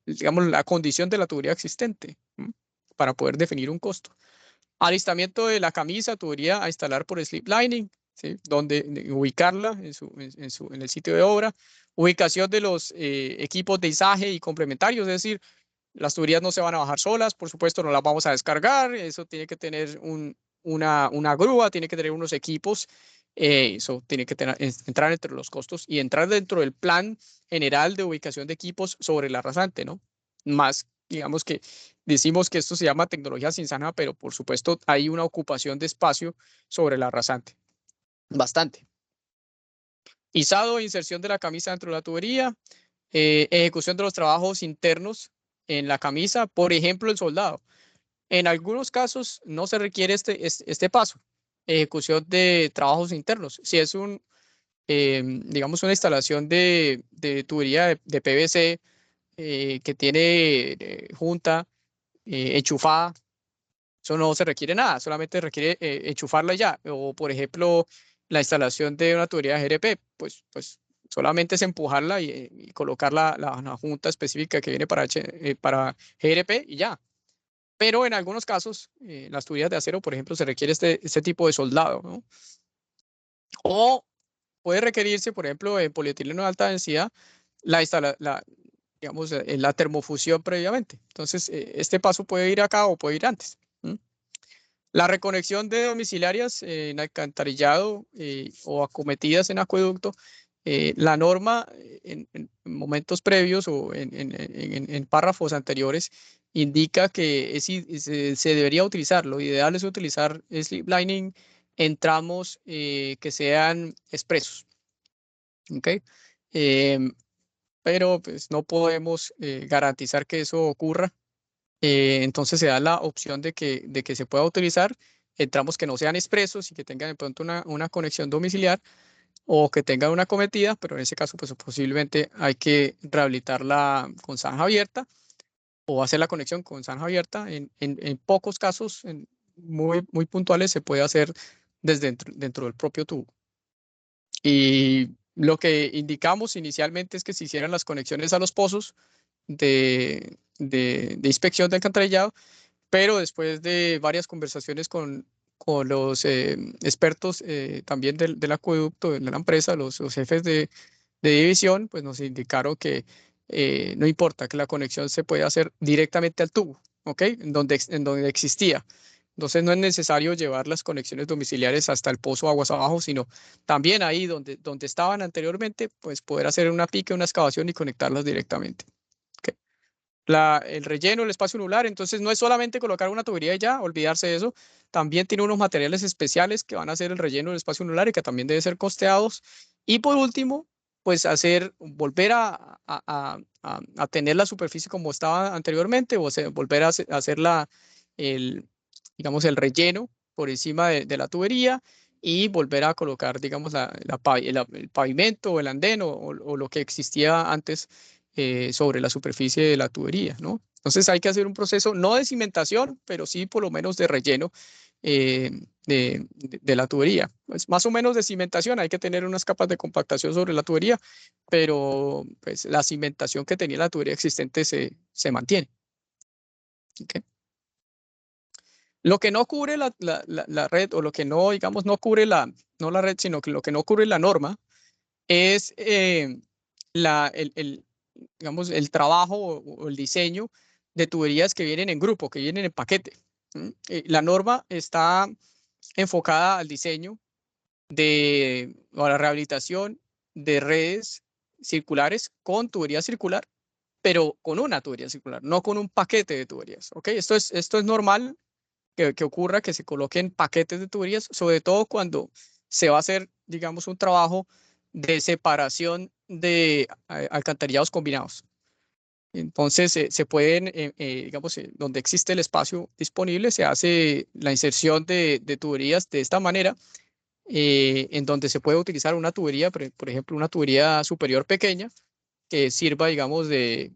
digamos, la condición de la tubería existente para poder definir un costo. Alistamiento de la camisa, tubería a instalar por slip lining, ¿sí? Donde ubicarla en el sitio de obra. Ubicación de los equipos de izaje y complementarios, es decir, las tuberías no se van a bajar solas, por supuesto no las vamos a descargar, eso tiene que tener una grúa, tiene que tener unos equipos, eso tiene que entrar entre los costos y entrar dentro del plan general de ubicación de equipos sobre la rasante, ¿no? Más, digamos que decimos que esto se llama tecnología sin zanja, pero por supuesto hay una ocupación de espacio sobre la rasante, bastante. Izado e inserción de la camisa dentro de la tubería, ejecución de los trabajos internos en la camisa, por ejemplo, el soldado. En algunos casos no se requiere este paso, ejecución de trabajos internos. Si es digamos, una instalación de tubería de PVC que tiene junta, enchufada, eso no se requiere nada, solamente requiere enchufarla ya. O, por ejemplo, la instalación de una tubería de GRP, pues solamente es empujarla y colocar la junta específica que viene para GRP y ya. Pero en algunos casos, las tuberías de acero, por ejemplo, se requiere este tipo de soldado, ¿no? O puede requerirse, por ejemplo, en polietileno de alta densidad, digamos, la termofusión previamente. Entonces, este paso puede ir acá o puede ir antes. La reconexión de domiciliarias en alcantarillado o acometidas en acueducto, la norma en momentos previos o en párrafos anteriores indica que se debería utilizar, lo ideal es utilizar slip lining en tramos que sean expresos. ¿Okay? Pero pues no podemos garantizar que eso ocurra. Entonces se da la opción de que se pueda utilizar en tramos que no sean expresos y que tengan de pronto una conexión domiciliar o que tengan una cometida, pero en ese caso pues posiblemente hay que rehabilitarla con zanja abierta o hacer la conexión con zanja abierta. En pocos casos, muy puntuales, se puede hacer desde dentro del propio tubo. Y lo que indicamos inicialmente es que se hicieran las conexiones a los pozos de inspección de alcantarillado, pero después de varias conversaciones con los expertos también del acueducto de la empresa, los jefes de división, pues nos indicaron que no importa, que la conexión se puede hacer directamente al tubo, ¿ok? En donde existía. Entonces no es necesario llevar las conexiones domiciliares hasta el pozo aguas abajo, sino también ahí donde estaban anteriormente, pues poder hacer una pique, una excavación y conectarlas directamente. el relleno, el espacio anular. Entonces no es solamente colocar una tubería y ya, olvidarse de eso. También tiene unos materiales especiales que van a hacer el relleno del espacio anular y que también deben ser costeados. Y por último, pues volver a tener la superficie como estaba anteriormente, o sea, volver a hacer digamos, el relleno por encima de la tubería y volver a colocar, digamos, el pavimento o el andén o lo que existía antes sobre la superficie de la tubería, ¿no? Entonces hay que hacer un proceso, no de cimentación, pero sí por lo menos de relleno de la tubería. Pues más o menos de cimentación, hay que tener unas capas de compactación sobre la tubería, pero pues la cimentación que tenía la tubería existente se mantiene. ¿Okay? Lo que no cubre la red, o lo que no, digamos, no cubre no la red, sino que lo que no cubre la norma, es digamos, el trabajo o el diseño de tuberías que vienen en grupo, que vienen en paquete. La norma está enfocada al diseño o a la rehabilitación de redes circulares con tubería circular, pero con una tubería circular, no con un paquete de tuberías. ¿Okay? Esto es normal que ocurra, que se coloquen paquetes de tuberías, sobre todo cuando se va a hacer, digamos, un trabajo de separación de alcantarillados combinados. Entonces, se pueden, digamos, donde existe el espacio disponible, se hace la inserción de tuberías de esta manera, en donde se puede utilizar una tubería, por ejemplo, una tubería superior pequeña, que sirva, digamos, de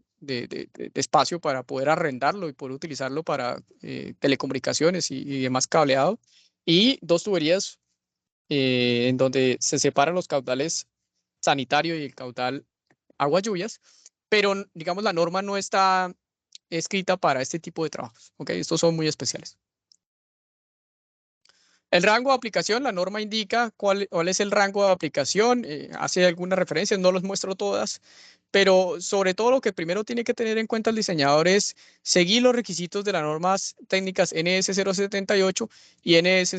espacio para poder arrendarlo y poder utilizarlo para telecomunicaciones y demás cableado. Y dos tuberías en donde se separan los caudales sanitario y el caudal aguas lluvias, pero digamos la norma no está escrita para este tipo de trabajos. ¿Okay? Estos son muy especiales. El rango de aplicación, la norma indica cuál es el rango de aplicación, hace algunas referencias, no los muestro todas, pero sobre todo lo que primero tiene que tener en cuenta el diseñador es seguir los requisitos de las normas técnicas NS 078 y NS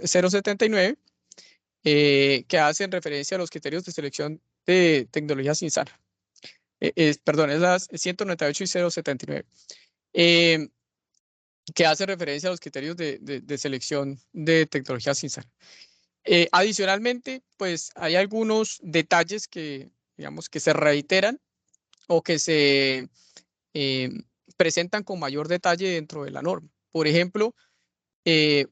079, que hacen referencia a los criterios de selección de tecnologías INSAR. Perdón, es las 198 y 079. Que hace referencia a los criterios de selección de tecnologías INSAR. Adicionalmente, pues hay algunos detalles que, digamos, que se reiteran o que se presentan con mayor detalle dentro de la norma. Por ejemplo,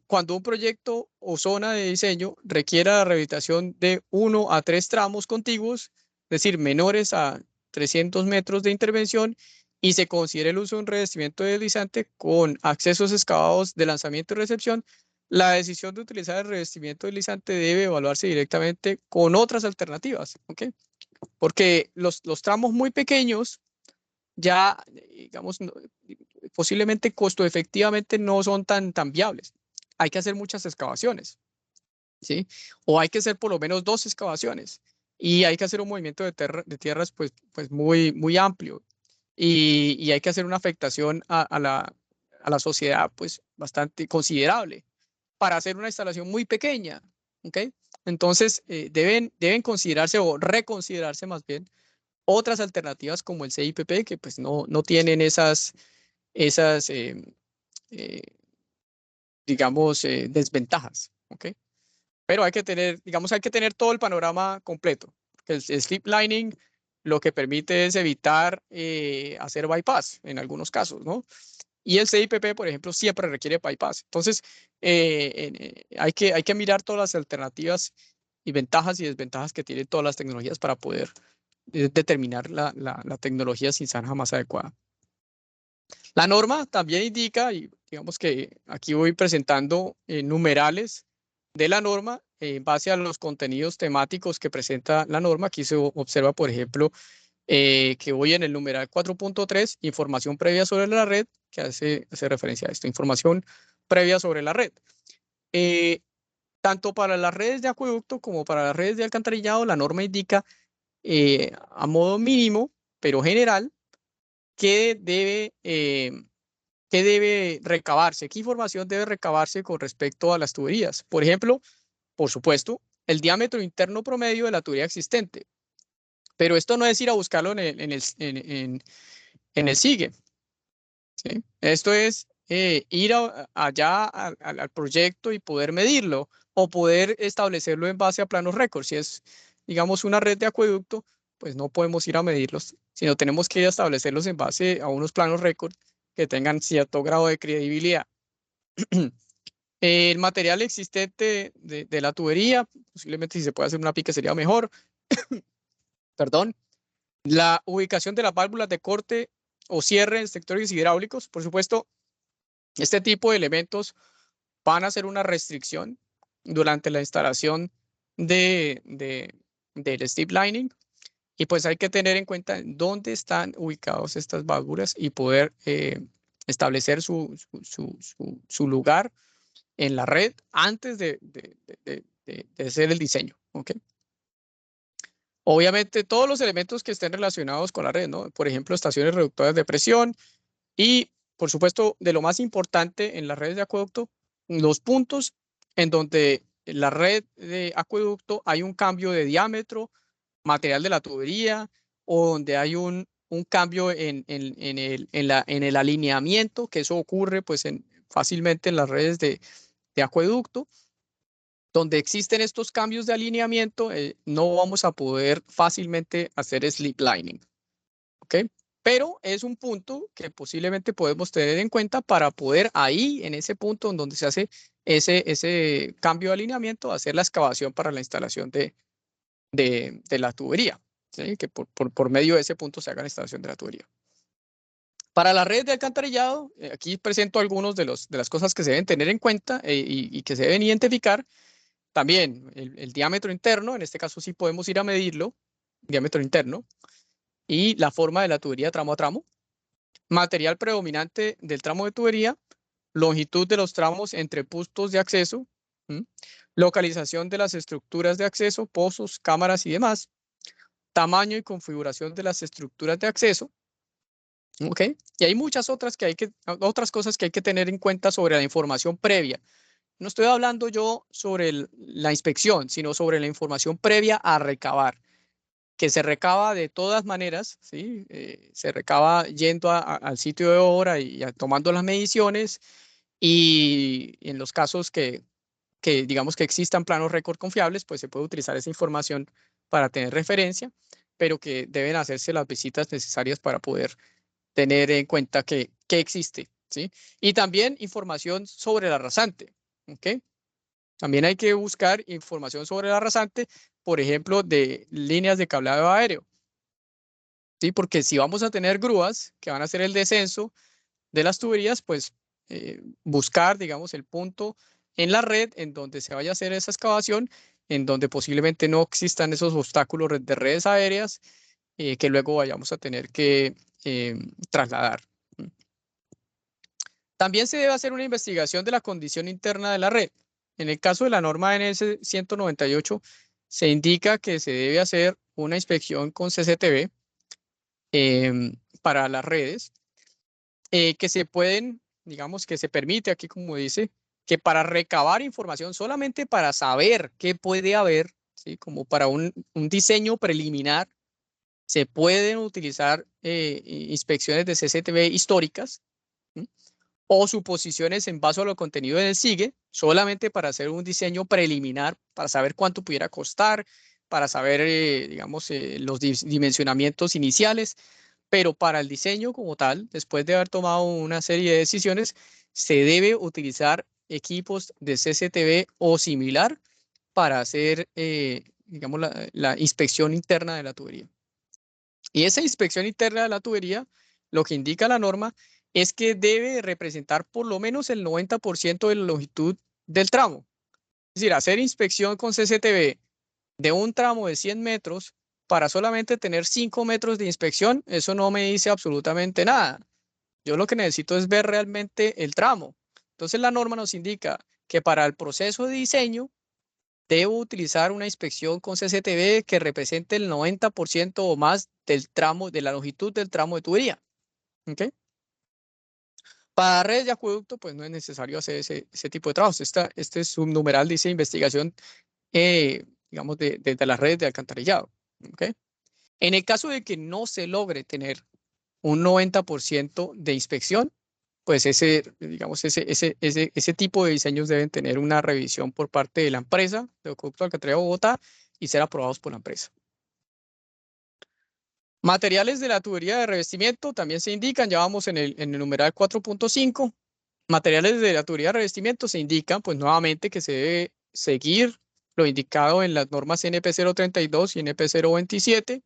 cuando un proyecto o zona de diseño requiera la rehabilitación de 1 a 3 tramos contiguos, es decir, menores a 300 metros de intervención, y se considera el uso de un revestimiento deslizante con accesos excavados de lanzamiento y recepción, la decisión de utilizar el revestimiento deslizante debe evaluarse directamente con otras alternativas, ¿okay? Porque los tramos muy pequeños ya, digamos, posiblemente costo efectivamente no son tan viables. Hay que hacer muchas excavaciones, ¿sí? O hay que hacer por lo menos 2 excavaciones y hay que hacer un movimiento de tierras pues muy amplio. Y hay que hacer una afectación a la sociedad pues bastante considerable para hacer una instalación muy pequeña, ¿ok? Entonces deben considerarse o reconsiderarse más bien otras alternativas como el CIPP, que pues no tienen esas digamos, desventajas, ¿ok? Pero hay que tener, digamos, hay que tener todo el panorama completo. El slip lining lo que permite es evitar hacer bypass en algunos casos, ¿no? Y el CIPP, por ejemplo, siempre requiere bypass. Entonces, hay que mirar todas las alternativas y ventajas y desventajas que tienen todas las tecnologías para poder determinar la tecnología SINSANJA más adecuada. La norma también indica, y digamos que aquí voy presentando numerales de la norma en base a los contenidos temáticos que presenta la norma. Aquí se observa, por ejemplo, que voy en el numeral 4.3, información previa sobre la red, que hace referencia a esto, información previa sobre la red. Tanto para las redes de acueducto como para las redes de alcantarillado, la norma indica a modo mínimo, pero general, qué debe recabarse, qué información debe recabarse con respecto a las tuberías. Por ejemplo, por supuesto, el diámetro interno promedio de la tubería existente. Pero esto no es ir a buscarlo en el SIGE, ¿sí? Esto es ir allá al proyecto y poder medirlo o poder establecerlo en base a planos récord. Si es, digamos, una red de acueducto, pues no podemos ir a medirlos, sino tenemos que ir a establecerlos en base a unos planos récord que tengan cierto grado de credibilidad. El material existente de la tubería, posiblemente si se puede hacer una pique sería mejor. Perdón. La ubicación de las válvulas de corte o cierre en sectores hidráulicos. Por supuesto, este tipo de elementos van a ser una restricción durante la instalación del steep lining. Y pues hay que tener en cuenta dónde están ubicados estas válvulas y poder establecer su lugar en la red antes de hacer el diseño. ¿Okay? Obviamente, todos los elementos que estén relacionados con la red, ¿no? Por ejemplo, estaciones reductoras de presión y, por supuesto, de lo más importante en las redes de acueducto, los puntos en donde la red de acueducto hay un cambio de diámetro, material de la tubería, o donde hay un cambio en el alineamiento, que eso ocurre pues fácilmente en las redes de acueducto. Donde existen estos cambios de alineamiento, no vamos a poder fácilmente hacer slip lining. ¿Ok? Pero es un punto que posiblemente podemos tener en cuenta para poder ahí, en ese punto en donde se hace ese cambio de alineamiento, hacer la excavación para la instalación de la tubería. ¿Sí? Que por medio de ese punto se haga la instalación de la tubería. Para la red de alcantarillado, aquí presento algunos de las cosas que se deben tener en cuenta y que se deben identificar. También el diámetro interno, en este caso sí podemos ir a medirlo, diámetro interno, y la forma de la tubería tramo a tramo, material predominante del tramo de tubería, longitud de los tramos entre puntos de acceso, localización de las estructuras de acceso, pozos, cámaras y demás, tamaño y configuración de las estructuras de acceso. ¿Ok? Y hay muchas otras cosas que hay que tener en cuenta sobre la información previa. No estoy hablando yo sobre la inspección, sino sobre la información previa a recabar, que se recaba de todas maneras, ¿sí? Se recaba yendo al sitio de obra y tomando las mediciones, y en los casos que digamos que existan planos récord confiables, pues se puede utilizar esa información para tener referencia, pero que deben hacerse las visitas necesarias para poder tener en cuenta que existe, ¿sí? Y también información sobre la rasante, ¿ok? También hay que buscar información sobre la rasante, por ejemplo, de líneas de cableado aéreo, ¿sí? Porque si vamos a tener grúas que van a hacer el descenso de las tuberías, pues buscar, digamos, el punto en la red en donde se vaya a hacer esa excavación, en donde posiblemente no existan esos obstáculos de redes aéreas que luego vayamos a tener que trasladar. También se debe hacer una investigación de la condición interna de la red. En el caso de la norma NS 198, se indica que se debe hacer una inspección con CCTV para las redes, que se pueden, digamos que se permite aquí, como dice, que para recabar información, solamente para saber qué puede haber, ¿sí? Como para un diseño preliminar, se pueden utilizar inspecciones de CCTV históricas, ¿sí? O suposiciones en base a lo contenido del SIGE, solamente para hacer un diseño preliminar, para saber cuánto pudiera costar, para saber, digamos, los dimensionamientos iniciales, pero para el diseño como tal, después de haber tomado una serie de decisiones, se debe utilizar equipos de CCTV o similar para hacer, digamos, la inspección interna de la tubería. Y esa inspección interna de la tubería, lo que indica la norma, es que debe representar por lo menos el 90% de la longitud del tramo. Es decir, hacer inspección con CCTV de un tramo de 100 metros para solamente tener 5 metros de inspección, eso no me dice absolutamente nada. Yo lo que necesito es ver realmente el tramo. Entonces la norma nos indica que para el proceso de diseño debo utilizar una inspección con CCTV que represente el 90% o más del tramo, de la longitud del tramo de tubería. ¿Okay? Para redes de acueducto, pues no es necesario hacer ese tipo de trabajos. Este subnumeral dice investigación, digamos, de las redes de alcantarillado. ¿Okay? En el caso de que no se logre tener un 90% de inspección, pues digamos, ese tipo de diseños deben tener una revisión por parte de la empresa de Acueducto Alcantarillado de Bogotá y ser aprobados por la empresa. Materiales de la tubería de revestimiento también se indican, ya vamos en el numeral 4.5. Materiales de la tubería de revestimiento se indican, pues nuevamente, que se debe seguir lo indicado en las normas NP 032 y NP 027.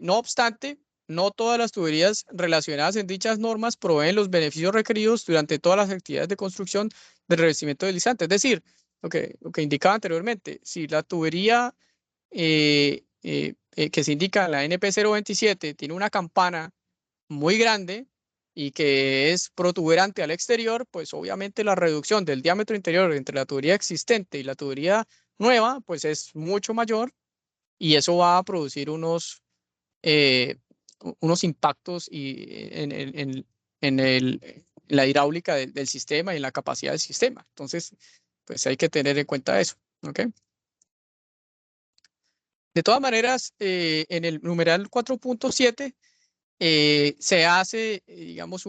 No obstante, no todas las tuberías relacionadas en dichas normas proveen los beneficios requeridos durante todas las actividades de construcción del revestimiento deslizante. Es decir, lo que indicaba anteriormente, si la tubería que se indica en la NP 027 tiene una campana muy grande y que es protuberante al exterior, pues obviamente la reducción del diámetro interior entre la tubería existente y la tubería nueva, pues es mucho mayor, y eso va a producir unos impactos en la hidráulica del sistema y en la capacidad del sistema. Entonces, pues hay que tener en cuenta eso, ¿ok? De todas maneras, en el numeral 4.7 se hace, digamos,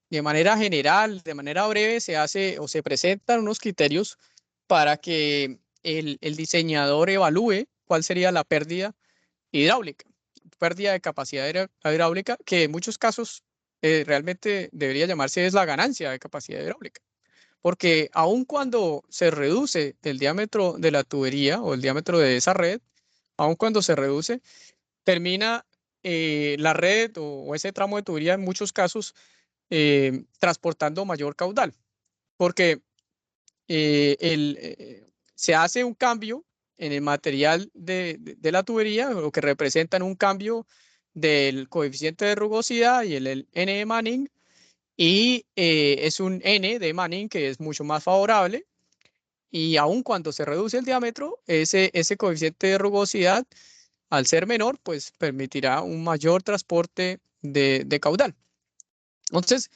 de manera general, de manera breve, se hace o se presentan unos criterios para que el diseñador evalúe cuál sería la pérdida hidráulica, pérdida de capacidad hidráulica, que en muchos casos realmente debería llamarse es la ganancia de capacidad hidráulica. Porque aun cuando se reduce el diámetro de la tubería o el diámetro de esa red, aun cuando se reduce, termina la red o ese tramo de tubería en muchos casos transportando mayor caudal, porque se hace un cambio en el material de la tubería, lo que representan un cambio del coeficiente de rugosidad y el N de Manning, y es un N de Manning que es mucho más favorable, y aun cuando se reduce el diámetro, ese coeficiente de rugosidad, al ser menor, pues permitirá un mayor transporte de caudal. Entonces,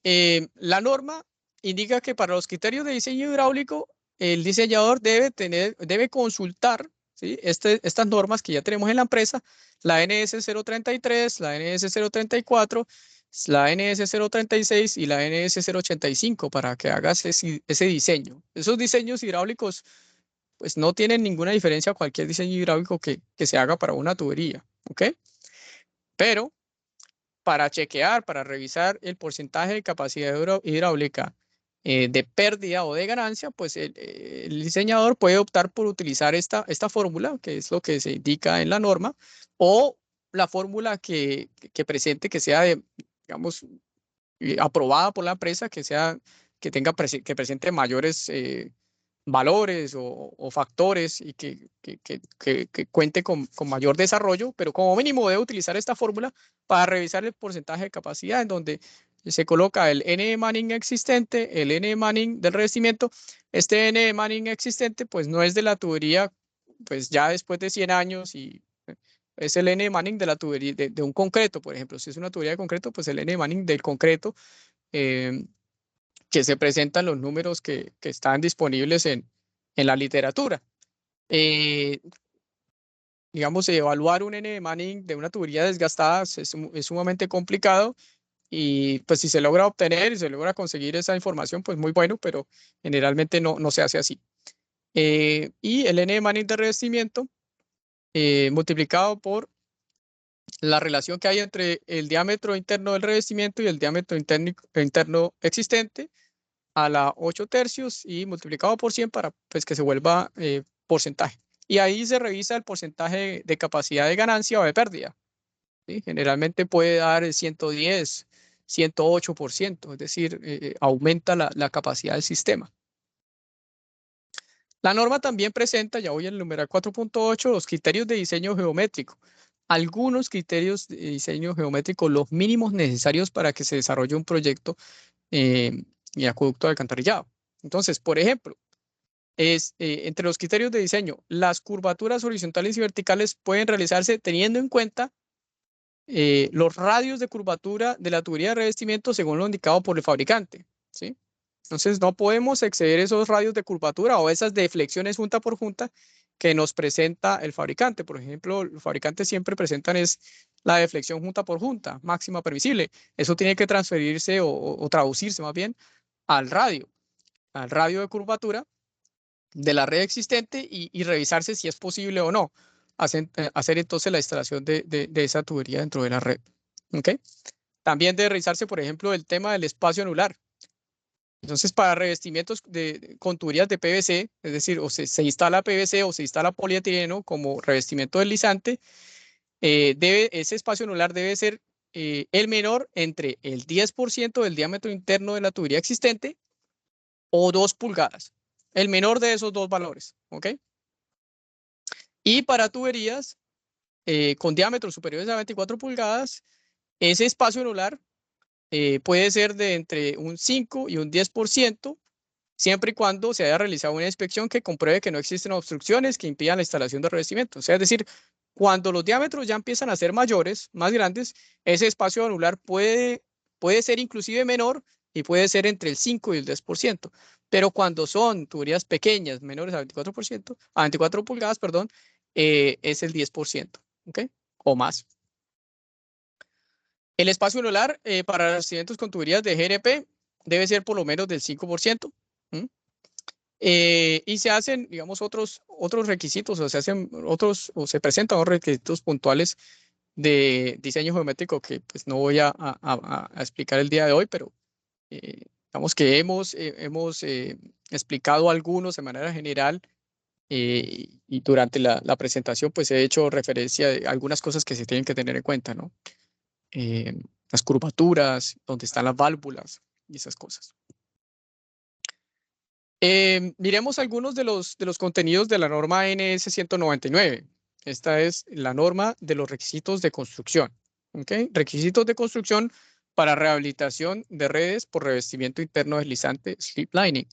la norma indica que para los criterios de diseño hidráulico, el diseñador debe consultar, ¿sí?, estas normas que ya tenemos en la empresa, la NS 033, la NS 034, la NS 036 y la NS 085 para que hagas ese diseño. Esos diseños hidráulicos pues no tienen ninguna diferencia a cualquier diseño hidráulico que se haga para una tubería, ¿ok? Pero para chequear, para revisar el porcentaje de capacidad hidráulica de pérdida o de ganancia, pues el diseñador puede optar por utilizar esta fórmula, que es lo que se indica en la norma, o la fórmula que presente, que sea, digamos, aprobada por la empresa, que presente mayores valores o factores y que cuente con mayor desarrollo, pero como mínimo debe utilizar esta fórmula para revisar el porcentaje de capacidad, en donde se coloca el N de Manning existente, el N de Manning del revestimiento. Este N de Manning existente pues no es de la tubería pues ya después de 100 años, y es el N de Manning de la tubería de un concreto, por ejemplo. Si es una tubería de concreto, pues el N de Manning del concreto, que se presentan los números que están disponibles en la literatura. Digamos, evaluar un N de Manning de una tubería desgastada es sumamente complicado, y pues si se logra obtener y se logra conseguir esa información, pues muy bueno, pero generalmente no se hace así. Y el N de Manning de revestimiento multiplicado por la relación que hay entre el diámetro interno del revestimiento y el diámetro interno existente a la 8 tercios y multiplicado por 100 para pues, que se vuelva porcentaje. Y ahí se revisa el porcentaje de capacidad de ganancia o de pérdida, ¿sí? Generalmente puede dar 110, 108%, es decir, aumenta la capacidad del sistema. La norma también presenta, ya voy en el numeral 4.8, los criterios de diseño geométrico. Algunos criterios de diseño geométrico, los mínimos necesarios para que se desarrolle un proyecto y acueducto de alcantarillado. Entonces, por ejemplo, entre los criterios de diseño, las curvaturas horizontales y verticales pueden realizarse teniendo en cuenta los radios de curvatura de la tubería de revestimiento según lo indicado por el fabricante, ¿sí? Entonces, no podemos exceder esos radios de curvatura o esas deflexiones junta por junta que nos presenta el fabricante. Por ejemplo, los fabricantes siempre presentan es la deflexión junta por junta, máxima permisible. Eso tiene que transferirse o traducirse más bien al radio de curvatura de la red existente y revisarse si es posible o no hacer entonces la instalación de esa tubería dentro de la red. ¿Okay? También debe revisarse, por ejemplo, el tema del espacio anular. Entonces, para revestimientos con tuberías de PVC, es decir, o se instala PVC o se instala polietileno como revestimiento deslizante, ese espacio anular debe ser el menor entre el 10% del diámetro interno de la tubería existente o 2 pulgadas. El menor de esos dos valores. ¿Ok? Y para tuberías con diámetros superiores a 24 pulgadas, ese espacio anular puede ser de entre un 5 y un 10%, siempre y cuando se haya realizado una inspección que compruebe que no existen obstrucciones que impidan la instalación de revestimiento. O sea, es decir, cuando los diámetros ya empiezan a ser mayores, más grandes, ese espacio anular puede ser inclusive menor y puede ser entre el 5 y el 10%. Pero cuando son tuberías pequeñas, menores a 24 pulgadas, perdón, es el 10%, ¿ok? O más. El espacio anular para revestimientos con tuberías de GRP debe ser por lo menos del 5%. Y se hacen, digamos, otros requisitos, o se hacen o se presentan otros requisitos puntuales de diseño geométrico que pues no voy a explicar el día de hoy, pero digamos que hemos explicado algunos de manera general y durante la presentación pues he hecho referencia a algunas cosas que se tienen que tener en cuenta, ¿no? Las curvaturas, donde están las válvulas y esas cosas. Miremos algunos de los contenidos de la norma NS 199. Esta es la norma de los requisitos de construcción. ¿Okay? Requisitos de construcción para rehabilitación de redes por revestimiento interno deslizante slip lining.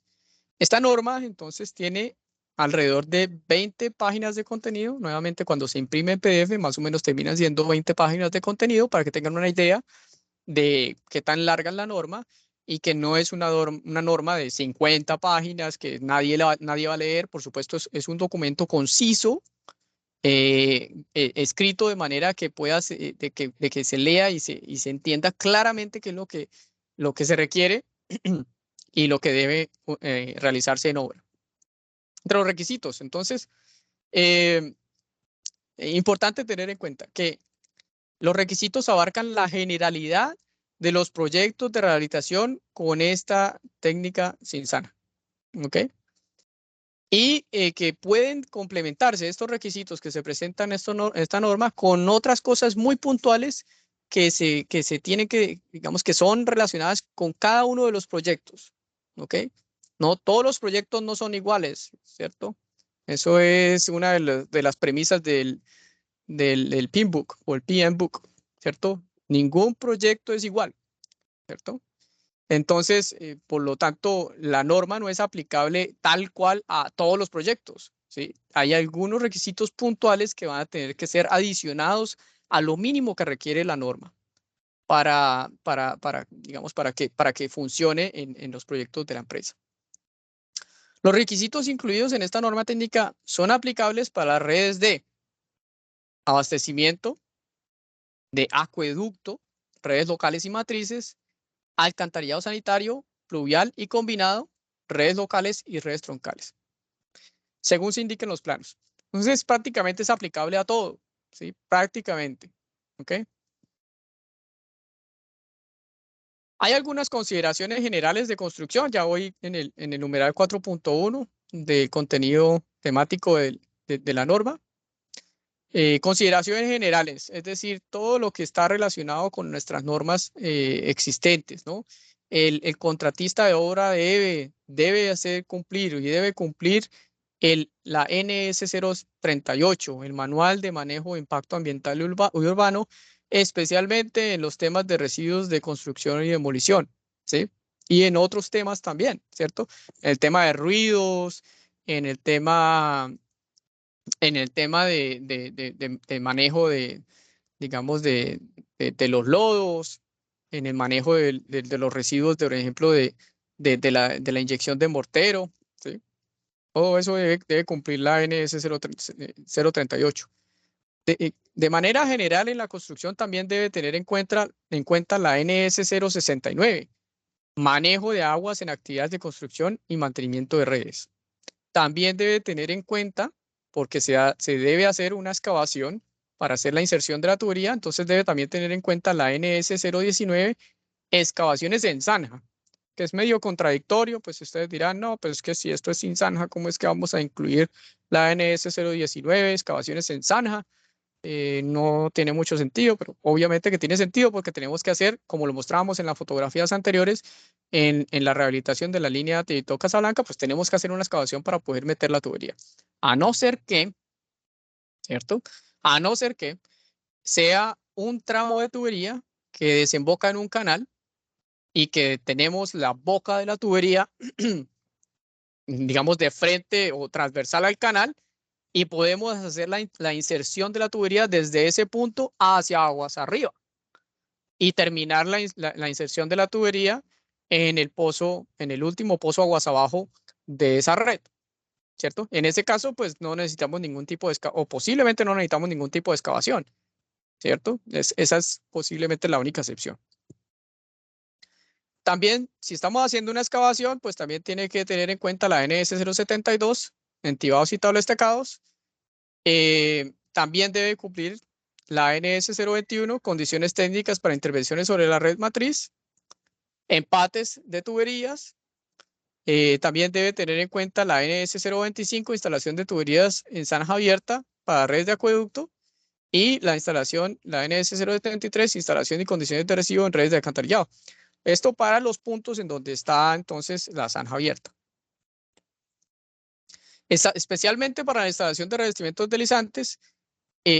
Esta norma entonces tiene alrededor de 20 páginas de contenido. Nuevamente, cuando se imprime en PDF, más o menos terminan siendo 20 páginas de contenido para que tengan una idea de qué tan larga es la norma y que no es una norma de 50 páginas que nadie va a leer. Por supuesto, es un documento conciso, escrito de manera que pueda, de que se lea y se entienda claramente qué es lo que se requiere y lo que debe realizarse en obra. Entre los requisitos, entonces, importante tener en cuenta que los requisitos abarcan la generalidad de los proyectos de rehabilitación con esta técnica Cinsana. ¿Ok? Y que pueden complementarse estos requisitos que se presentan en esta norma con otras cosas muy puntuales que se tienen que, digamos, que son relacionadas con cada uno de los proyectos. ¿Ok? No, todos los proyectos no son iguales, ¿cierto? Eso es una de las premisas del PMBOK o el PMBOK, ¿cierto? Ningún proyecto es igual, ¿cierto? Entonces, por lo tanto, la norma no es aplicable tal cual a todos los proyectos, ¿sí? Hay algunos requisitos puntuales que van a tener que ser adicionados a lo mínimo que requiere la norma digamos, para que funcione en los proyectos de la empresa. Los requisitos incluidos en esta norma técnica son aplicables para las redes de abastecimiento, de acueducto, redes locales y matrices, alcantarillado sanitario, pluvial y combinado, redes locales y redes troncales, según se indiquen los planos. Entonces, prácticamente es aplicable a todo, ¿sí? Prácticamente, ¿ok? Hay algunas consideraciones generales de construcción, ya voy en el numeral 4.1 del contenido temático de la norma. Consideraciones generales, es decir, todo lo que está relacionado con nuestras normas existentes, ¿no? El contratista de obra debe hacer cumplir y debe cumplir la NS 038, el Manual de Manejo de Impacto Ambiental y Urbano, especialmente en los temas de residuos de construcción y demolición, ¿sí? Y en otros temas también, ¿cierto? El tema de ruidos, en el tema de manejo digamos, de los lodos, en el manejo de los residuos, por ejemplo, de la inyección de mortero, ¿sí? Todo eso debe cumplir la NS 038. De manera general, en la construcción también debe tener en cuenta la NS 069, manejo de aguas en actividades de construcción y mantenimiento de redes. También debe tener en cuenta, porque se debe hacer una excavación para hacer la inserción de la tubería, entonces debe también tener en cuenta la NS 019, excavaciones en zanja, que es medio contradictorio, pues ustedes dirán, no, pues es que si esto es sin zanja, ¿cómo es que vamos a incluir la NS 019, excavaciones en zanja? No tiene mucho sentido, pero obviamente que tiene sentido porque tenemos que hacer, como lo mostrábamos en las fotografías anteriores, en la rehabilitación de la línea de Casablanca, pues tenemos que hacer una excavación para poder meter la tubería. A no ser que, ¿cierto? A no ser que sea un tramo de tubería que desemboca en un canal y que tenemos la boca de la tubería, digamos, de frente o transversal al canal, y podemos hacer la inserción de la tubería desde ese punto hacia aguas arriba y terminar la inserción de la tubería en el pozo, en el último pozo aguas abajo de esa red, ¿cierto? En ese caso, pues no necesitamos ningún tipo de o posiblemente no necesitamos ningún tipo de excavación, ¿cierto? Esa es posiblemente la única excepción. También, si estamos haciendo una excavación, pues también tiene que tener en cuenta la NS 072, entibados y tablas estacados. También debe cumplir la NS 021, condiciones técnicas para intervenciones sobre la red matriz, empates de tuberías. También debe tener en cuenta la NS 025, instalación de tuberías en zanja abierta para redes de acueducto, y la instalación, la NS 073, instalación y condiciones de recibo en redes de alcantarillado. Esto para los puntos en donde está entonces la zanja abierta. Especialmente para la instalación de revestimientos deslizantes,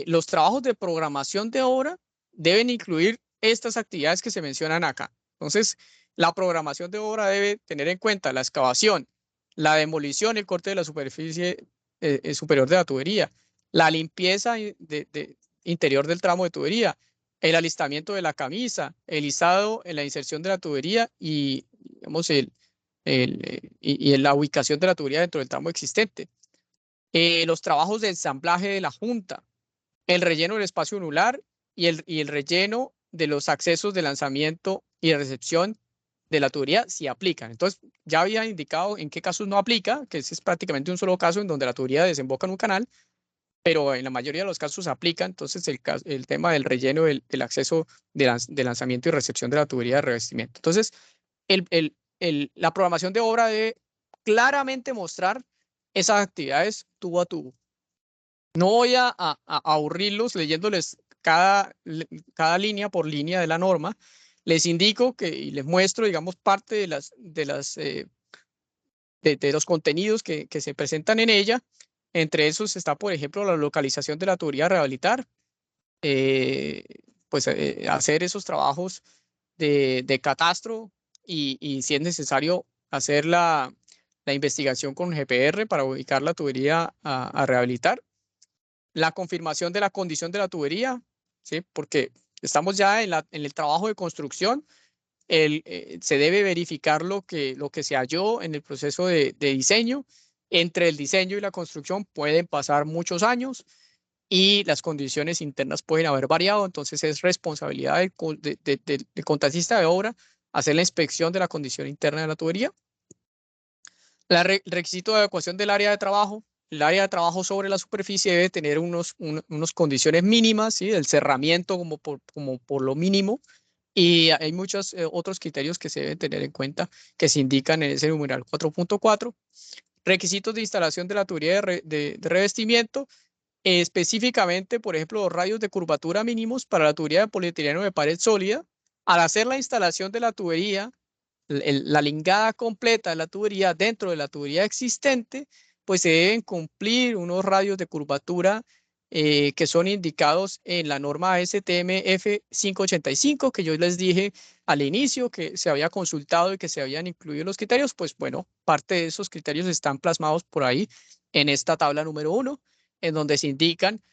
los trabajos de programación de obra deben incluir estas actividades que se mencionan acá. Entonces, la programación de obra debe tener en cuenta la excavación, la demolición, el corte de la superficie superior de la tubería, la limpieza interior del tramo de tubería, el alistamiento de la camisa, el izado en la inserción de la tubería y, digamos, la ubicación de la tubería dentro del tramo existente. Los trabajos de ensamblaje de la junta, el relleno del espacio anular y el relleno de los accesos de lanzamiento y de recepción de la tubería si aplican. Entonces, ya había indicado en qué casos no aplica, que ese es prácticamente un solo caso en donde la tubería desemboca en un canal, pero en la mayoría de los casos aplica. Entonces, el tema del relleno del acceso de lanzamiento y recepción de la tubería de revestimiento. Entonces, la programación de obra debe claramente mostrar esas actividades tubo a tubo. No voy a aburrirlos leyéndoles cada línea por línea de la norma. Les indico y les muestro, digamos, parte de los contenidos que se presentan en ella. Entre esos está, por ejemplo, la localización de la tubería a rehabilitar, pues hacer esos trabajos de catastro y si es necesario hacer la investigación con GPR para ubicar la tubería a rehabilitar. La confirmación de la condición de la tubería, ¿sí? Porque estamos ya en el trabajo de construcción. Se debe verificar lo que se halló en el proceso de diseño. Entre el diseño y la construcción pueden pasar muchos años y las condiciones internas pueden haber variado. Entonces es responsabilidad del contratista de obra hacer la inspección de la condición interna de la tubería. El requisito de adecuación del área de trabajo. El área de trabajo sobre la superficie debe tener unas condiciones mínimas, ¿sí? El cerramiento como por lo mínimo. Y hay muchos otros criterios que se deben tener en cuenta que se indican en ese numeral 4.4. Requisitos de instalación de la tubería de revestimiento. Específicamente, por ejemplo, los radios de curvatura mínimos para la tubería de polietileno de pared sólida. Al hacer la instalación de la tubería, la lingada completa de la tubería dentro de la tubería existente, pues se deben cumplir unos radios de curvatura que son indicados en la norma STM F585, que yo les dije al inicio que se había consultado y que se habían incluido los criterios. Pues bueno, parte de esos criterios están plasmados por ahí en esta tabla número 1, en donde se indican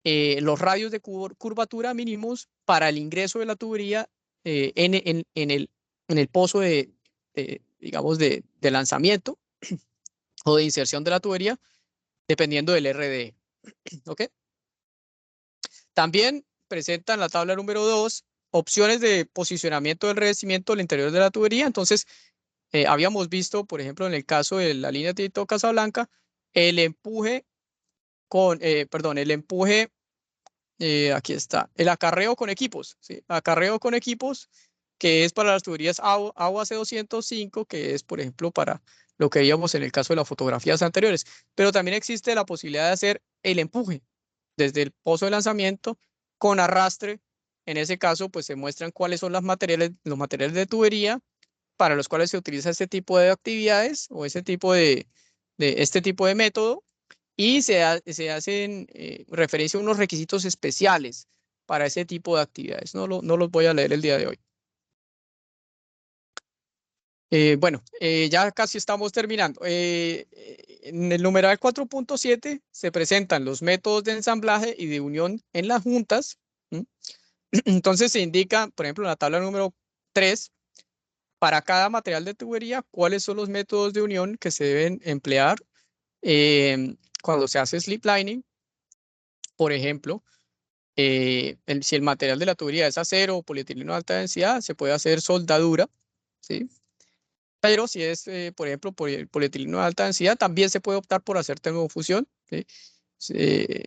los radios de curvatura mínimos para el ingreso de la tubería en el pozo digamos, de lanzamiento o de inserción de la tubería, dependiendo del RDE. ¿Ok? También presenta en la tabla número 2 opciones de posicionamiento del revestimiento al interior de la tubería. Entonces, habíamos visto, por ejemplo, en el caso de la línea Tito Casablanca, el empuje aquí está, el acarreo con equipos, ¿sí? Acarreo con equipos, que es para las tuberías agua C205, que es, por ejemplo, para lo que veíamos en el caso de las fotografías anteriores. Pero también existe la posibilidad de hacer el empuje desde el pozo de lanzamiento con arrastre. En ese caso, pues se muestran cuáles son los materiales de tubería para los cuales se utiliza este tipo de actividades o este tipo de método, y se hacen referencia a unos requisitos especiales para ese tipo de actividades. No los voy a leer el día de hoy. Bueno, ya casi estamos terminando. En el numeral 4.7 se presentan los métodos de ensamblaje y de unión en las juntas. Entonces se indica, por ejemplo, en la tabla número 3, para cada material de tubería, cuáles son los métodos de unión que se deben emplear cuando se hace slip lining. Por ejemplo, si el material de la tubería es acero o polietileno de alta densidad, se puede hacer soldadura, ¿sí? Pero si es, por ejemplo, polietileno de alta densidad, también se puede optar por hacer termofusión, ¿sí?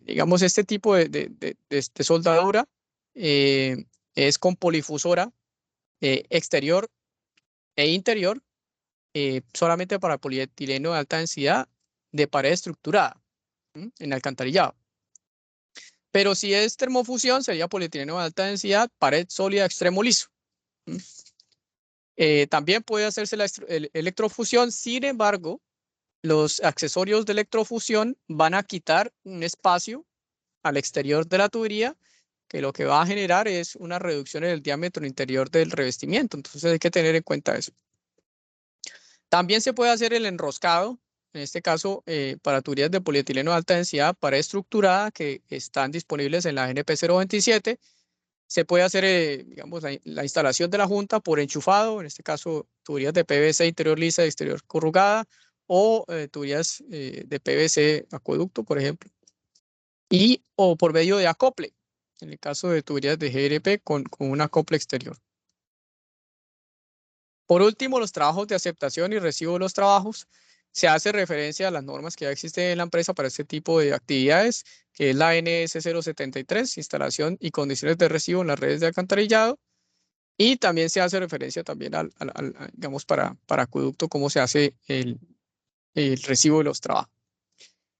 Digamos, este tipo de soldadura es con polifusora exterior e interior, solamente para polietileno de alta densidad de pared estructurada, ¿sí? En alcantarillado. Pero si es termofusión, sería polietileno de alta densidad, pared sólida, extremo liso. También puede hacerse la electrofusión. Sin embargo, los accesorios de electrofusión van a quitar un espacio al exterior de la tubería, que lo que va a generar es una reducción en el diámetro interior del revestimiento. Entonces hay que tener en cuenta eso. También se puede hacer el enroscado, en este caso para tuberías de polietileno de alta densidad, pared estructurada, que están disponibles en la NP 027. Se puede hacer, digamos, la instalación de la junta por enchufado, en este caso tuberías de PVC interior lisa y exterior corrugada, o tuberías de PVC acueducto, por ejemplo, o por medio de acople, en el caso de tuberías de GRP con un acople exterior. Por último, los trabajos de aceptación y recibo de los trabajos. Se hace referencia a las normas que ya existen en la empresa para este tipo de actividades, que es la NS 073, instalación y condiciones de recibo en las redes de alcantarillado. Y también se hace referencia también digamos, para acueducto, cómo se hace el recibo de los trabajos.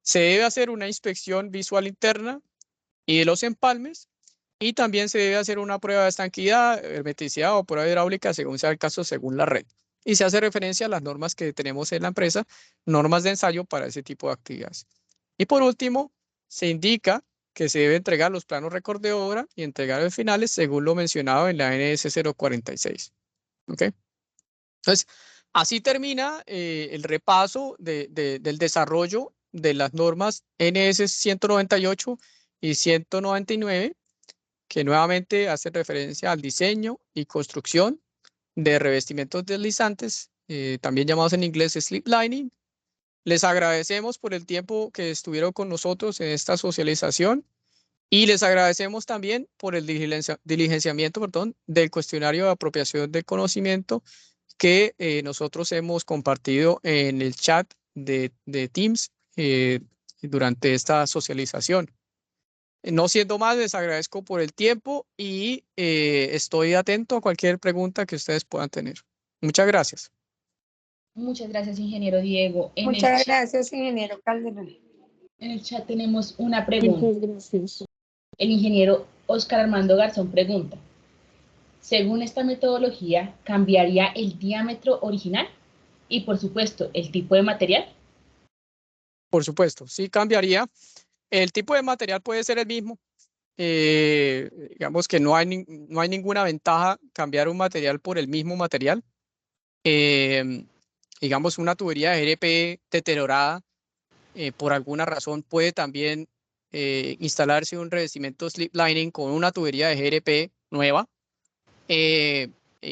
Se debe hacer una inspección visual interna y de los empalmes, y también se debe hacer una prueba de estanquidad, hermeticidad o prueba hidráulica, según sea el caso, según la red. Y se hace referencia a las normas que tenemos en la empresa, normas de ensayo para ese tipo de actividades. Y por último, se indica que se debe entregar los planos récord de obra y entregar los finales según lo mencionado en la NS 046. ¿Ok? Entonces, así termina el repaso del desarrollo de las normas NS 198 y 199, que nuevamente hace referencia al diseño y construcción de revestimientos deslizantes, también llamados en inglés slip lining. Les agradecemos por el tiempo que estuvieron con nosotros en esta socialización, y les agradecemos también por el diligenciamiento, del cuestionario de apropiación del conocimiento que nosotros hemos compartido en el chat de Teams durante esta socialización. No siendo más, les agradezco por el tiempo y estoy atento a cualquier pregunta que ustedes puedan tener. Muchas gracias. Muchas gracias, ingeniero Diego. Muchas gracias, ingeniero Calderón. En el chat tenemos una pregunta. Muchas gracias. El ingeniero Oscar Armando Garzón pregunta: según esta metodología, ¿cambiaría el diámetro original? Y, por supuesto, el tipo de material. Por supuesto, sí cambiaría. El tipo de material puede ser el mismo. Digamos que no hay ninguna ventaja cambiar un material por el mismo material. Digamos, una tubería de GRP deteriorada, por alguna razón puede también instalarse un revestimiento slip lining con una tubería de GRP nueva.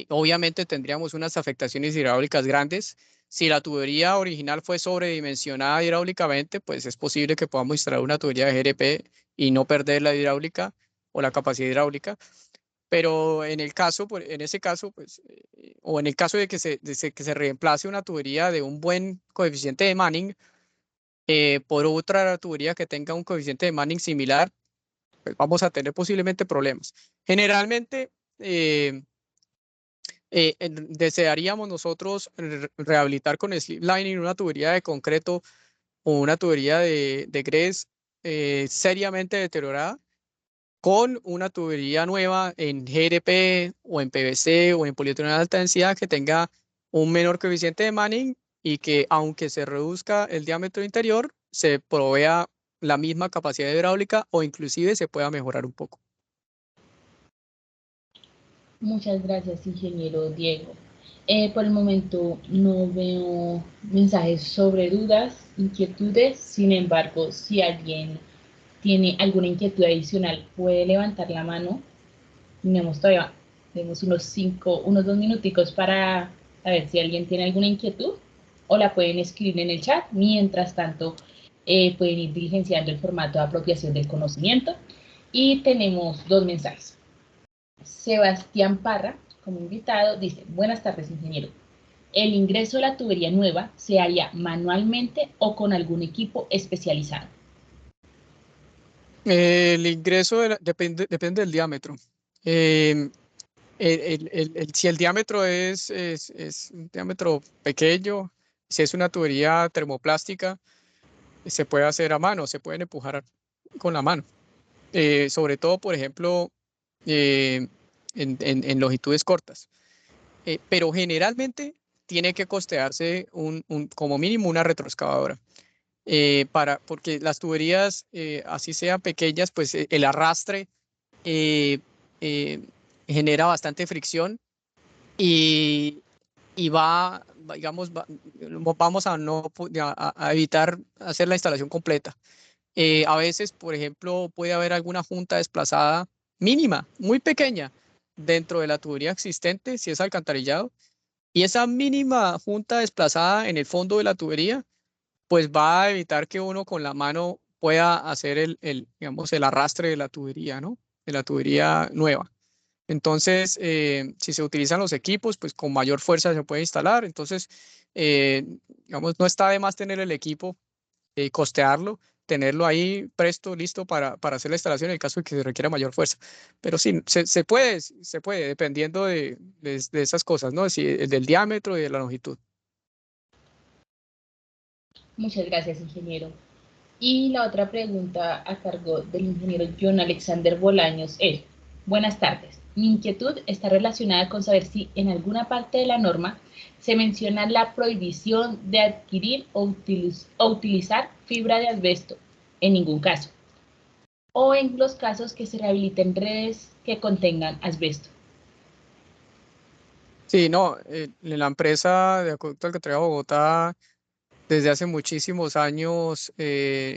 Obviamente tendríamos unas afectaciones hidráulicas grandes, Si la tubería original fue sobredimensionada hidráulicamente, pues es posible que podamos instalar una tubería de GRP y no perder la hidráulica o la capacidad hidráulica. Pero en el caso, en ese caso, pues, o en el caso de que se reemplace una tubería de un buen coeficiente de Manning por otra tubería que tenga un coeficiente de Manning similar, pues vamos a tener posiblemente problemas. Generalmente, desearíamos nosotros rehabilitar con slip lining una tubería de concreto o una tubería de grés seriamente deteriorada con una tubería nueva en GRP o en PVC o en polietileno de alta densidad que tenga un menor coeficiente de Manning y que aunque se reduzca el diámetro interior, se provea la misma capacidad hidráulica o inclusive se pueda mejorar un poco. Muchas gracias, ingeniero Diego. Por el momento no veo mensajes sobre dudas, inquietudes. Sin embargo, si alguien tiene alguna inquietud adicional, puede levantar la mano. Tenemos unos 2 minuticos para ver si alguien tiene alguna inquietud o la pueden escribir en el chat. Mientras tanto, pueden ir diligenciando el formato de apropiación del conocimiento. Y tenemos 2 mensajes. Sebastián Parra, como invitado, dice: buenas tardes, ingeniero. ¿El ingreso de la tubería nueva se haría manualmente o con algún equipo especializado? El ingreso depende del diámetro. Si el diámetro es un diámetro pequeño, si es una tubería termoplástica, se puede hacer a mano, se pueden empujar con la mano. Sobre todo, por ejemplo, en longitudes cortas. Pero generalmente tiene que costearse como mínimo una retroexcavadora. Porque las tuberías, así sean pequeñas, pues el arrastre genera bastante fricción y digamos, vamos a evitar hacer la instalación completa. A veces, por ejemplo, puede haber alguna junta desplazada mínima, muy pequeña, dentro de la tubería existente, si es alcantarillado, y esa mínima junta desplazada en el fondo de la tubería pues va a evitar que uno con la mano pueda hacer digamos, el arrastre de la tubería, ¿no? De la tubería nueva. Entonces, si se utilizan los equipos, pues con mayor fuerza se puede instalar. Entonces, digamos, no está de más tener el equipo, costearlo, tenerlo ahí presto, listo para hacer la instalación en el caso de que se requiera mayor fuerza. Pero sí, se puede, dependiendo de esas cosas, ¿no? Del diámetro y de la longitud. Muchas gracias, ingeniero. Y la otra pregunta a cargo del ingeniero John Alexander Bolaños es: buenas tardes. Mi inquietud está relacionada con saber si en alguna parte de la norma se menciona la prohibición de adquirir o utilizar fibra de asbesto, en ningún caso, o en los casos que se rehabiliten redes que contengan asbesto. Sí, no, en la empresa de Acueducto Alcantarillado de Bogotá, desde hace muchísimos años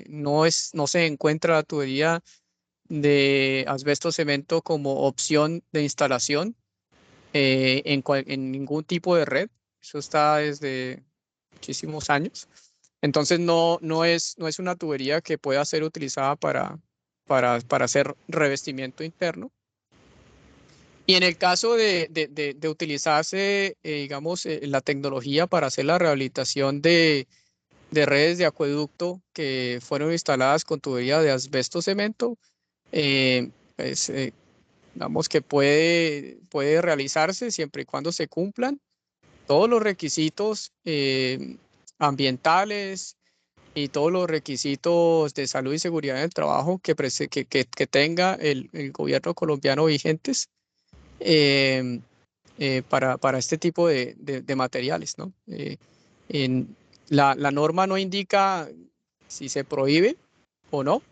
no se encuentra la tubería de asbesto cemento como opción de instalación en ningún tipo de red. Eso está desde muchísimos años. Entonces no es una tubería que pueda ser utilizada para hacer revestimiento interno. Y en el caso de utilizarse, digamos, la tecnología para hacer la rehabilitación de redes de acueducto que fueron instaladas con tubería de asbesto cemento, pues, digamos que puede realizarse siempre y cuando se cumplan todos los requisitos ambientales y todos los requisitos de salud y seguridad en el trabajo que tenga el gobierno colombiano vigentes para este tipo de materiales, ¿no? La norma no indica si se prohíbe o no.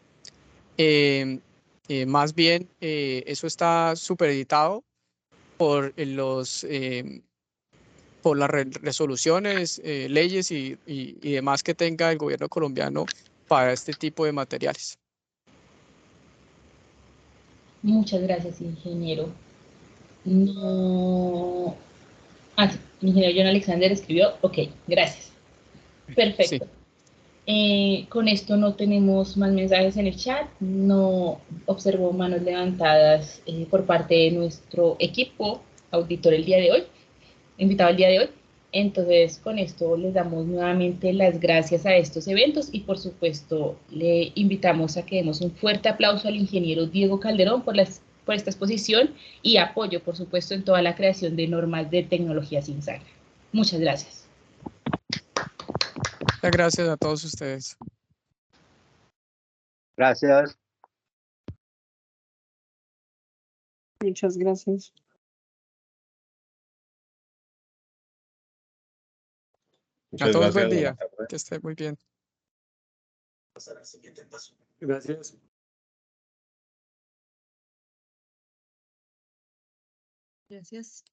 Más bien, eso está supeditado por por las resoluciones, leyes y demás que tenga el gobierno colombiano para este tipo de materiales. Muchas gracias, ingeniero. No. El ingeniero John Alexander escribió, ok, gracias. Perfecto. Con esto no tenemos más mensajes en el chat, no observo manos levantadas por parte de nuestro equipo auditor el día de hoy, invitado el día de hoy. Entonces, con esto les damos nuevamente las gracias a estos eventos y, por supuesto, le invitamos a que demos un fuerte aplauso al ingeniero Diego Calderón por esta exposición y apoyo, por supuesto, en toda la creación de normas de tecnología sin sangre. Muchas gracias. Muchas gracias a todos ustedes. Gracias. Muchas gracias. A todos buen día. Que esté muy bien. Gracias. Gracias.